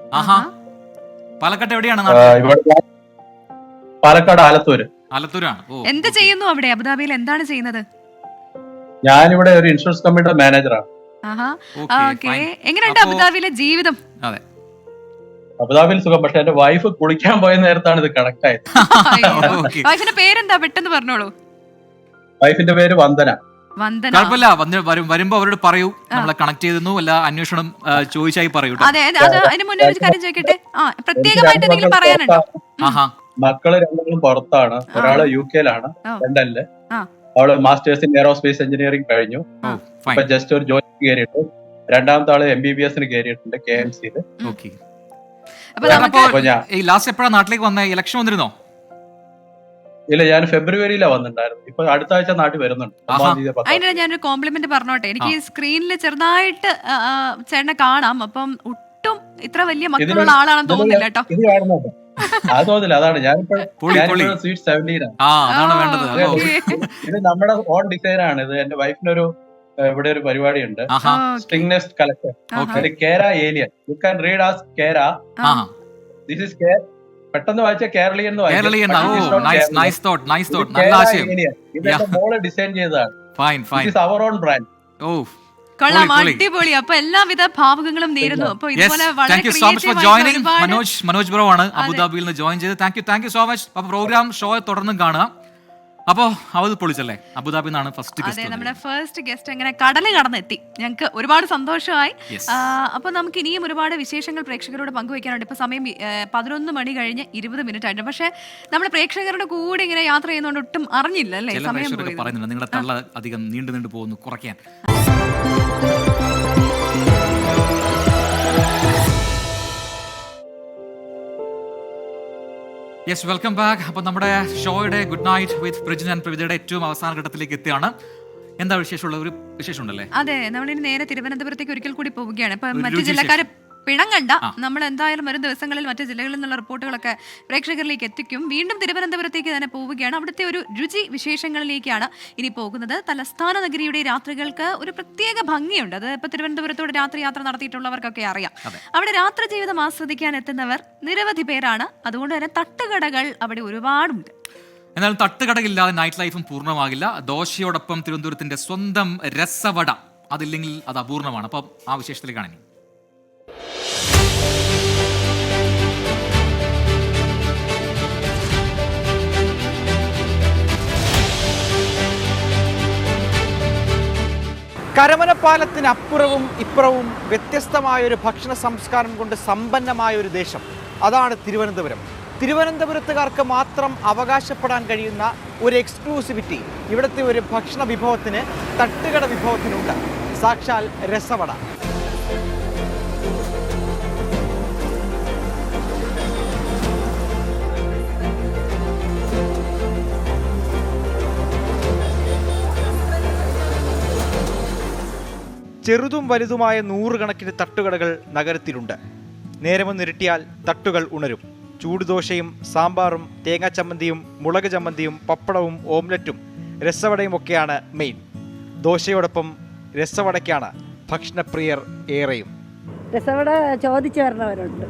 പാലക്കാട് എവിടെയാണ്? പാലക്കാട് ആലത്തൂര്. ആലത്തൂരാണ്. എന്ത് ചെയ്യുന്നു അവിടെ അബുദാബിയിൽ? എന്താണ് ചെയ്യുന്നത്? ഞാനിവിടെ ഒരു ഇൻഷുറൻസ് കമ്പനിയുടെ മാനേജറാണ്. എങ്ങനെയുണ്ട് അബുദാബിയിലെ ജീവിതം? അതെ, അബുദാബിയിൽ സുഖം. പക്ഷെ എന്റെ വൈഫ് കുളിക്കാൻ പോയ നേരത്താണ് ഇത് കണക്ട് ആയത്. വൈഫിന്റെ പേരെന്താ? പെട്ടെന്ന് പറഞ്ഞോളൂ. വൈഫിന്റെ പേര് വന്ദന. കുഴപ്പമില്ല, വരുമ്പോ അവരോട് പറയൂ നമ്മളെ കണക്ട് ചെയ്തു അല്ല അന്വേഷണം ചോദിച്ചായി പറയൂ. അതിന് മുന്നേ ഒരു കാര്യം ചോദിക്കട്ടെ, പ്രത്യേകമായിട്ട് എന്തെങ്കിലും പറയാനുണ്ടോ? മക്കള് രണ്ടും പുറത്താണ്. ഒരാള് UK-ലാണ്, ലണ്ടനില്. അവള് മാസ്റ്റേഴ്സ് ഇൻ എയറോസ്പേസ് എഞ്ചിനീയറിംഗ് കഴിഞ്ഞു. ഇപ്പൊ ജസ്റ്റ് ഒരു ജോലി കയറിയിട്ട്. രണ്ടാമത്തെ ആള് MBBS-ന് കയറിയിട്ടുണ്ട് KMC-ല്. ലാസ്റ്റ് എപ്പോഴാണ് നാട്ടിലേക്ക് വന്ന? ഇലക്ഷൻ വന്നിരുന്നോ? ഇല്ല, ഞാൻ ഫെബ്രുവരിയിലാണ് വന്നിട്ടുണ്ടായിരുന്നു. ഇപ്പൊ അടുത്ത ആഴ്ച നാട്ടിൽ വരുന്നുണ്ട്. അതിനിടെ ഞാനൊരു കോംപ്ലിമെന്റ് പറഞ്ഞോട്ടെ. എനിക്ക് സ്ക്രീനിൽ ചെറുതായിട്ട് ചേട്ടനെ കാണാം. അപ്പം ഒട്ടും ഇത്ര വലിയ മക്കളുള്ള ആളാണെന്ന് തോന്നുന്നില്ല കേട്ടോ. അത് തോന്നില്ല. അതാണ് ഞാനിപ്പോ സ്വീറ്റ് 17 ഇത് നമ്മുടെ ഓൺ ഡിസൈൻ ആണ്. ഇത് എന്റെ വൈഫിനൊരു ഇവിടെ ഒരു പരിപാടി ഉണ്ട്, സ്ട്രിംഗ് നെസ്റ്റ് കളക്ഷൻ. കേര alien. You can read as കേര. ദിസ് ഇസ് കേര. പെട്ടെന്ന് വായിച്ച കേരളീയൻ. മോള് ഡിസൈൻ ചെയ്തതാണ്. അവർ ഓൺ ബ്രാൻഡ്. കൊള്ളാം, അടിപൊളി. അപ്പൊ എല്ലാവിധ ഭാവുകങ്ങളും നേരുന്നു. അപ്പൊ ഇതുപോലെ മനോജ് ബ്രോ ആണ് അബുദാബിയിൽ നിന്ന് ജോയിൻ ചെയ്ത്. Thank you so much. അപ്പൊ പ്രോഗ്രാം ഷോ തുടർന്നും കാണുക. അപ്പോ അവത് പൊളിച്ചല്ലേ, അബുദാബി നിന്നാണ് ഫസ്റ്റ് അതെ, ഗസ്റ്റ്. നമ്മുടെ ഫസ്റ്റ് ഗസ്റ്റ് അങ്ങനെ കടല് കടന്നെത്തി. ഞങ്ങൾക്ക് ഒരുപാട് സന്തോഷമായി. അപ്പൊ നമുക്ക് ഇനിയും ഒരുപാട് വിശേഷങ്ങൾ പ്രേക്ഷകരോട് പങ്കുവയ്ക്കാനുണ്ട്. ഇപ്പൊ സമയം 11 മണി കഴിഞ്ഞ് 20 മിനിറ്റ് ആയിട്ട്. പക്ഷെ നമ്മുടെ പ്രേക്ഷകരുടെ കൂടെ ഇങ്ങനെ യാത്ര ചെയ്യുന്നതുകൊണ്ട് ഒട്ടും അറിഞ്ഞില്ല അല്ലേ ചില സമയം പ്രേക്ഷകരൊക്കെ പറയുന്നുണ്ട് നിങ്ങളുടെ തള്ള അധികം നീണ്ടു പോകുന്നു, കുറയ്ക്കാൻ. Yes, welcome back. അപ്പോൾ നമ്മുടെ ഷോയുടെ good night with Prajin and പ്രവിതയുടെ ഏറ്റവും അവസാന ഘട്ടത്തിലേക്ക് എത്തിയാണ്. എന്താ വിശേഷമുള്ള ഒരു വിശേഷം ഉണ്ടല്ലേ? അതെ, നമ്മളിനി നേരെ തിരുവനന്തപുരത്തേക്ക് ഒരിക്കൽ കൂടി പോവുകയാണ്. ഇപ്പൊ മറ്റു ജില്ലക്കാര് പിണങ്ങണ്ട, നമ്മൾ എന്തായാലും വരും ദിവസങ്ങളിൽ മറ്റു ജില്ലകളിൽ നിന്നുള്ള റിപ്പോർട്ടുകളൊക്കെ പ്രേക്ഷകരിലേക്ക് എത്തിക്കും. വീണ്ടും തിരുവനന്തപുരത്തേക്ക് തന്നെ പോവുകയാണ്. അവിടുത്തെ ഒരു രുചി വിശേഷങ്ങളിലേക്കാണ് ഇനി പോകുന്നത്. തലസ്ഥാന നഗരിയുടെ രാത്രികൾക്ക് ഒരു പ്രത്യേക ഭംഗിയുണ്ട്. അത് ഇപ്പൊ തിരുവനന്തപുരത്തോട് രാത്രി യാത്ര നടത്തിയിട്ടുള്ളവർക്കൊക്കെ അറിയാം. അവിടെ രാത്രി ജീവിതം ആസ്വദിക്കാൻ എത്തുന്നവർ നിരവധി പേരാണ്. അതുകൊണ്ട് തന്നെ തട്ടുകടകൾ അവിടെ ഒരുപാടുണ്ട്. എന്നാൽ തട്ടുകടയില്ലാതെ നൈറ്റ് ലൈഫും പൂർണ്ണമാകില്ല. ദോശയോടൊപ്പം തിരുവനന്തപുരത്തിന്റെ സ്വന്തം രസവട, അതില്ലെങ്കിൽ അത് അപൂർണമാണ്. അപ്പം ആ വിശേഷത്തിലേക്കാണ് ഇനി. കരമനപ്പാലത്തിനപ്പുറവും ഇപ്പുറവും വ്യത്യസ്തമായൊരു ഭക്ഷണ സംസ്കാരം കൊണ്ട് സമ്പന്നമായ ഒരു ദേശം, അതാണ് തിരുവനന്തപുരം. തിരുവനന്തപുരത്തുകാർക്ക് മാത്രം അവകാശപ്പെടാൻ കഴിയുന്ന ഒരു എക്സ്ക്ലൂസിവിറ്റി ഇവിടുത്തെ ഒരു ഭക്ഷണ വിഭവത്തിന്, തട്ടുകട വിഭവത്തിനുണ്ട്. സാക്ഷാൽ രസവട. ചെറുതും വലുതുമായ നൂറുകണക്കിന് തട്ടുകടകൾ നഗരത്തിലുണ്ട്. നേരമൊന്നിരട്ടിയാൽ തട്ടുകൾ ഉണരും. ചൂടുദോശയും സാമ്പാറും തേങ്ങാച്ചമ്മന്തിയും മുളക് ചമ്മന്തിയും പപ്പടവും ഓംലറ്റും രസവടയും ഒക്കെയാണ് മെയിൻ. ദോശയോടൊപ്പം രസവടയ്ക്കാണ് ഭക്ഷണപ്രിയർ ഏറെയും. രസവട ചോദിച്ചു വരണവരുണ്ട്,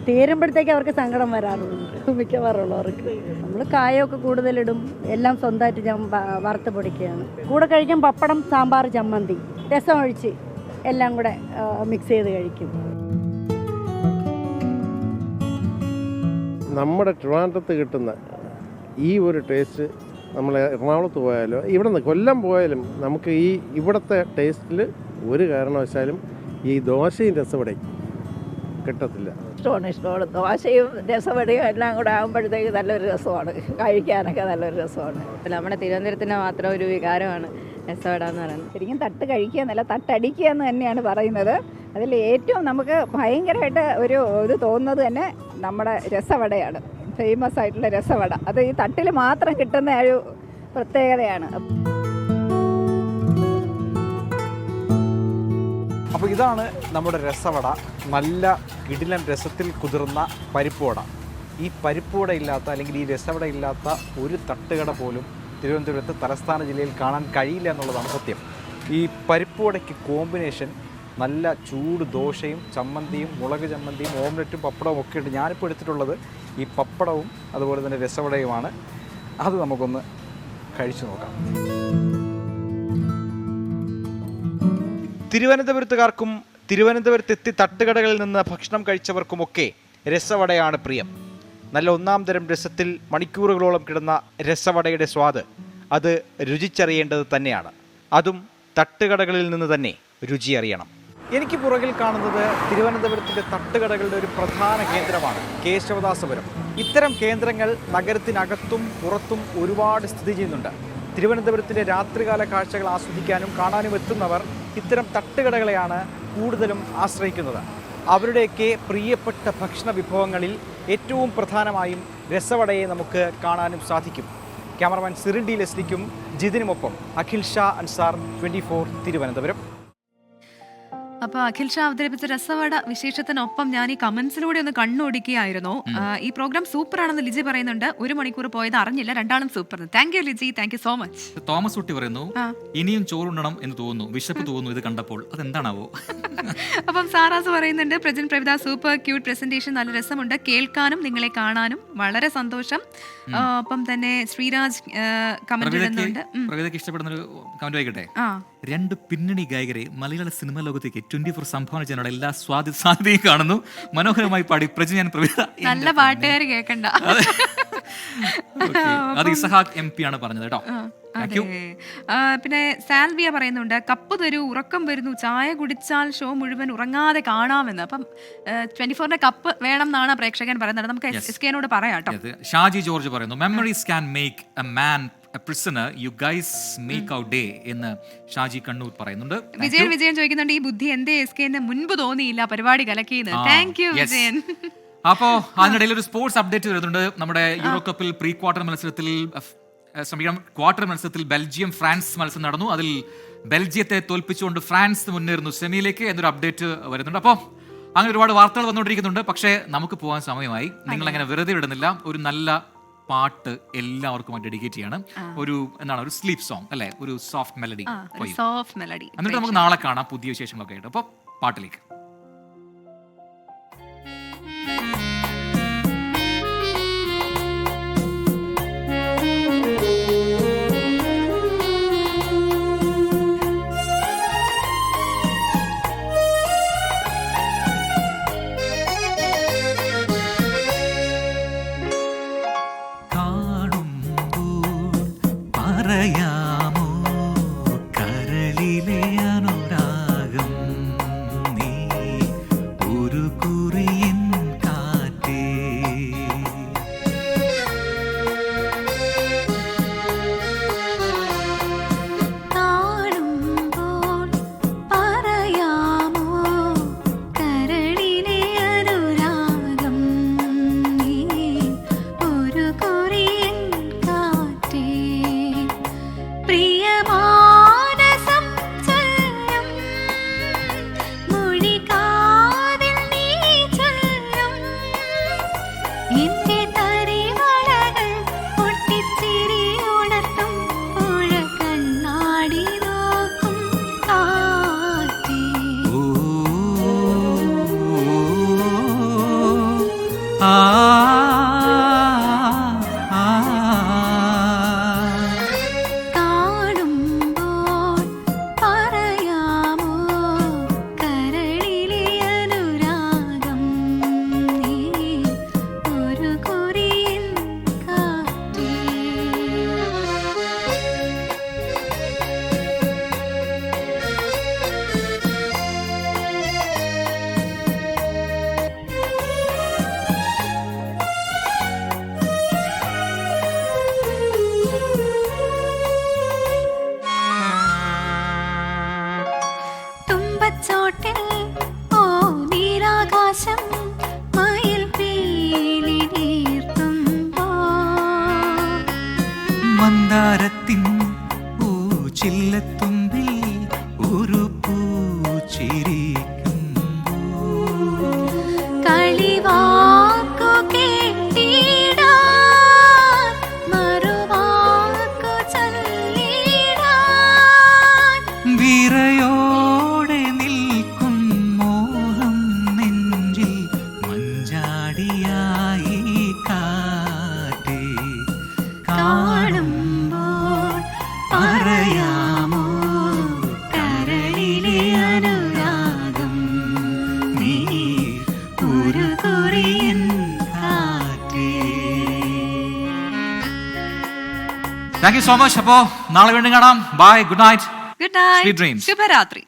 തീരുമ്പോഴത്തേക്ക് അവർക്ക് സങ്കടം വരാറുണ്ട് മിക്കവാറുള്ളവർക്ക്. നമ്മൾ കായമൊക്കെ കൂടുതലിടും, എല്ലാം സ്വന്തമായിട്ട് ഞാൻ വറുത്ത് പൊടിക്കുകയാണ്. കൂടെ കഴിക്കാൻ പപ്പടം, സാമ്പാർ, ചമ്മന്തി, രസം ഒഴിച്ച് എല്ലാം കൂടെ മിക്സ് ചെയ്ത് കഴിക്കും. നമ്മുടെ ട്രിവാൻഡ്രത്ത് കിട്ടുന്ന ഈ ഒരു ടേസ്റ്റ് നമ്മൾ എറണാകുളത്ത് പോയാലോ ഇവിടെ നിന്ന് കൊല്ലം പോയാലും നമുക്ക് ഈ ഇവിടുത്തെ ടേസ്റ്റിൽ ഒരു കാരണവശാലും ഈ ദോശയും രസവടയും കിട്ടത്തില്ല. ഇഷ്ടമാണ് ദോശയും രസവടയും എല്ലാം കൂടെ ആകുമ്പോഴത്തേക്ക് നല്ലൊരു രസമാണ്, കഴിക്കാനൊക്കെ നല്ലൊരു രസമാണ്. നമ്മുടെ തിരുവനന്തപുരത്തിൻ്റെ മാത്രം ഒരു വികാരമാണ് രസവട എന്ന് പറയുന്നത്. ശരിക്കും തട്ട് കഴിക്കുക എന്നല്ല, തട്ടടിക്കുക എന്ന് തന്നെയാണ് പറയുന്നത്. അതിൽ ഏറ്റവും നമുക്ക് ഭയങ്കരമായിട്ട് ഇത് തോന്നുന്നത് തന്നെ നമ്മുടെ രസവടയാണ്. ഫേമസ് ആയിട്ടുള്ള രസവട, അത് ഈ തട്ടിൽ മാത്രം കിട്ടുന്ന ഒരു പ്രത്യേകതയാണ്. അപ്പോൾ ഇതാണ് നമ്മുടെ രസവട. നല്ല കിടിലൻ രസത്തിൽ കുതിർന്ന പരിപ്പുവട. ഈ പരിപ്പുവട ഇല്ലാത്ത അല്ലെങ്കിൽ ഈ രസവട ഇല്ലാത്ത ഒരു തട്ടുകട പോലും തിരുവനന്തപുരത്ത് തലസ്ഥാന ജില്ലയിൽ കാണാൻ കഴിയില്ല എന്നുള്ളതാണ് സത്യം. ഈ പരിപ്പുവടയ്ക്ക് കോമ്പിനേഷൻ നല്ല ചൂട് ദോശയും ചമ്മന്തിയും മുളക് ചമ്മന്തിയും ഓംലെറ്റും പപ്പടവും ഒക്കെ ഉണ്ട്. ഞാനിപ്പോൾ എടുത്തിട്ടുള്ളത് ഈ പപ്പടവും അതുപോലെ തന്നെ രസവടയുമാണ്. അത് നമുക്കൊന്ന് കഴിച്ചു നോക്കാം. തിരുവനന്തപുരത്തുകാർക്കും തിരുവനന്തപുരത്തെത്തി തട്ടുകടകളിൽ നിന്ന് ഭക്ഷണം കഴിച്ചവർക്കുമൊക്കെ രസവടയാണ് പ്രിയം. നല്ല ഒന്നാം തരം രസത്തിൽ മണിക്കൂറുകളോളം കിടന്ന രസവടയുടെ സ്വാദ് അത് രുചിച്ചറിയേണ്ടത് തന്നെയാണ്. അതും തട്ടുകടകളിൽ നിന്ന് തന്നെ രുചി അറിയണം. എനിക്ക് പുറകിൽ കാണുന്നത് തിരുവനന്തപുരത്തിൻ്റെ തട്ടുകടകളുടെ ഒരു പ്രധാന കേന്ദ്രമാണ്, കേശവദാസപുരം. ഇത്തരം കേന്ദ്രങ്ങൾ നഗരത്തിനകത്തും പുറത്തും ഒരുപാട് സ്ഥിതി ചെയ്യുന്നുണ്ട്. തിരുവനന്തപുരത്തിൻ്റെ രാത്രികാല കാഴ്ചകൾ ആസ്വദിക്കാനും കാണാനും എത്തുന്നവർ ഇത്തരം തട്ടുകടകളെയാണ് കൂടുതലും ആശ്രയിക്കുന്നത്. അവരുടെയൊക്കെ പ്രിയപ്പെട്ട ഭക്ഷണ വിഭവങ്ങളിൽ ഏറ്റവും പ്രധാനമായും രസവടയെ നമുക്ക് കാണാനും സാധിക്കും. ക്യാമറമാൻ സിറിൽ ഡി ലെസ്ലിക്കും ജിതിനുമൊപ്പം അഖിൽ ഷാ അൻസാർ, 24 തിരുവനന്തപുരം. അപ്പൊ അഖിൽ ഷാ അവതരിപ്പിച്ച രസവട വിശേഷത്തിനൊപ്പം ഞാൻ ഈ കമന്റ്സിലൂടെ ഒന്ന് കണ്ണോടിക്കുകയായിരുന്നു. ഈ പ്രോഗ്രാം സൂപ്പർ ആണെന്ന് ലിജി പറയുന്നുണ്ട്. 1 മണിക്കൂർ പോയത് അറിഞ്ഞില്ല, രണ്ടാളും super. Thank you Liji, thank you so much. Thomas കുട്ടി പറയുന്നു ഇനിയും ചോറുണ്ടണം എന്ന് തോന്നുന്നു, വിശപ്പ് തോന്നുന്നു ഇത് കണ്ടപ്പോൾ, അതെന്താണാവോ? അപ്പം സാറാസ് പറയുന്നുണ്ട് Prajin Pravitha super cute presentation, നല്ല രസമുണ്ട് കേൾക്കാനും നിങ്ങളെ കാണാനും, വളരെ സന്തോഷം. ഒപ്പം തന്നെ ശ്രീരാജ് കമന്റ് ഇടുന്നുണ്ട്. പ്രവിതയ്ക്ക് ഇഷ്ടപ്പെടുന്ന ഒരു കമന്റ് വായിക്കട്ടെ. 2 പിന്നണി ഗായകരെ മലയാള സിനിമാ ലോകത്തേക്ക് 24 സംഭാവന ചെയ്യാനുള്ള എല്ലാ സാധ്യതയും കാണുന്നു. മനോഹരമായി പാടി പ്രജിൻ പ്രവിത. നല്ല പാട്ടുകാർ കേൾക്കണ്ട. അത് ഇസഹാക്ക് MP ആണ് പറഞ്ഞത് കേട്ടോ. പിന്നെ സാൽവിയ പറയുന്നുണ്ട്, കപ്പ് തരൂ, ഉറക്കം വരുന്നു, ചായ കുടിച്ചാൽ ഷോ മുഴുവൻ ഉറങ്ങാതെ കാണാമെന്ന്. അപ്പം 24ന്റെ കപ്പ് വേണം എന്നാണ് പ്രേക്ഷകൻ പറയുന്നത്. നമുക്ക് SK-നോട് പറയാം കേട്ടോ. ഷാജി ജോർജ് പറയുന്നു, memories can make a man A prisoner, you guys make out day എന്ന് ഷാജി കണ്ണൂർ പറയുന്നുണ്ട്. വിജയൻ ചോദിക്കുന്നുണ്ട്, ഈ ബുദ്ധി എന്തേ SK-ന് മുൻപ് തോന്നിയില്ല പരിപാടി കലക്കിയെന്ന്. Thank you Vijayan. അപ്പോൾ അതിനിടയിൽ ഒരു സ്പോർട്സ് അപ്ഡേറ്റ് വരുന്നുണ്ട്. നമ്മുടെ യൂറോ കപ്പിൽ പ്രീ ക്വാർട്ടർ മത്സരത്തിൽ ബെൽജിയം ഫ്രാൻസ് മത്സരം നടന്നു. അതിൽ ബെൽജിയത്തെ തോൽപ്പിച്ചുകൊണ്ട് ഫ്രാൻസ് മുന്നേറുന്നു സെമിയിലേക്ക് എന്നൊരു അപ്ഡേറ്റ് വരുന്നുണ്ട്. അപ്പോൾ അങ്ങനെ ഒരുപാട് വാർത്തകൾ വന്നുകൊണ്ടിരിക്കുന്നുണ്ട്. പക്ഷേ നമുക്ക് പോകാൻ സമയമായി. നിങ്ങൾ അങ്ങനെ വെറുതെ വിടുന്നില്ല. ഒരു നല്ല പാട്ട് എല്ലാവർക്കും ഡെഡിക്കേറ്റ് ചെയ്യാണ്. ഒരു സ്ലീപ്പ് സോങ് അല്ലെ, ഒരു സോഫ്റ്റ് മെലഡി. എന്നിട്ട് നമുക്ക് നാളെ കാണാം പുതിയ വിശേഷങ്ങളൊക്കെ ആയിട്ട്. അപ്പോൾ പാട്ടിലേക്ക്. പറയാമോ കരളിലെ അനുരാഗം, നീ ഒരു കുറിയൻ കാറ്റേ. കാണുമ്പോൾ പറയാമോ കരളിലെ അനുരാഗം, നീ ഒരു കുറിയൻ കാറ്റേ. പ്രിയമാനസം ചൊല്ലും മൊഴികാതിൽ നീ ചൊല്ലും എന്റെ തരിവളകൾ പൊട്ടിച്ചിരി ഉണർത്തും പുഴ കണ്ണാടി നോക്കും കാറ്റേ. കാണുമ്പോൾ പറയാമോ കരളിലെ അനുരാഗം, നീ ഒരു കൊറിയൻ കാറ്റേ. തുമ്പച്ചോട്ടിൽ ഓ നീലാകാശം മയിൽ പീലി നീർത്തുമ്പോൾ മന്ദാരത്തിൻ പൂച്ചില്ലത്തുമ്പിൽ ഒരു പൂച്ചിരിക്കുമ്പോൾ കളിവാക്കു കേട്ടിടാൻ മറുവാക്കു ചൊല്ലിടാൻ വിറയോടെ നിൽക്കും മോഹം നെഞ്ചിൽ മഞ്ചാടിയായി കാറ്റേ. കാണുമ്പോൾ പറയാമോ കരളിലെ അനുരാഗം, നീ ഒരു കൊറിയൻ കാറ്റേ. Thank you so much. അപ്പോൾ നാളെ വീണ്ടും കാണാം. Bye, good night, good night, sweet dreams. ശുഭരാത്രി.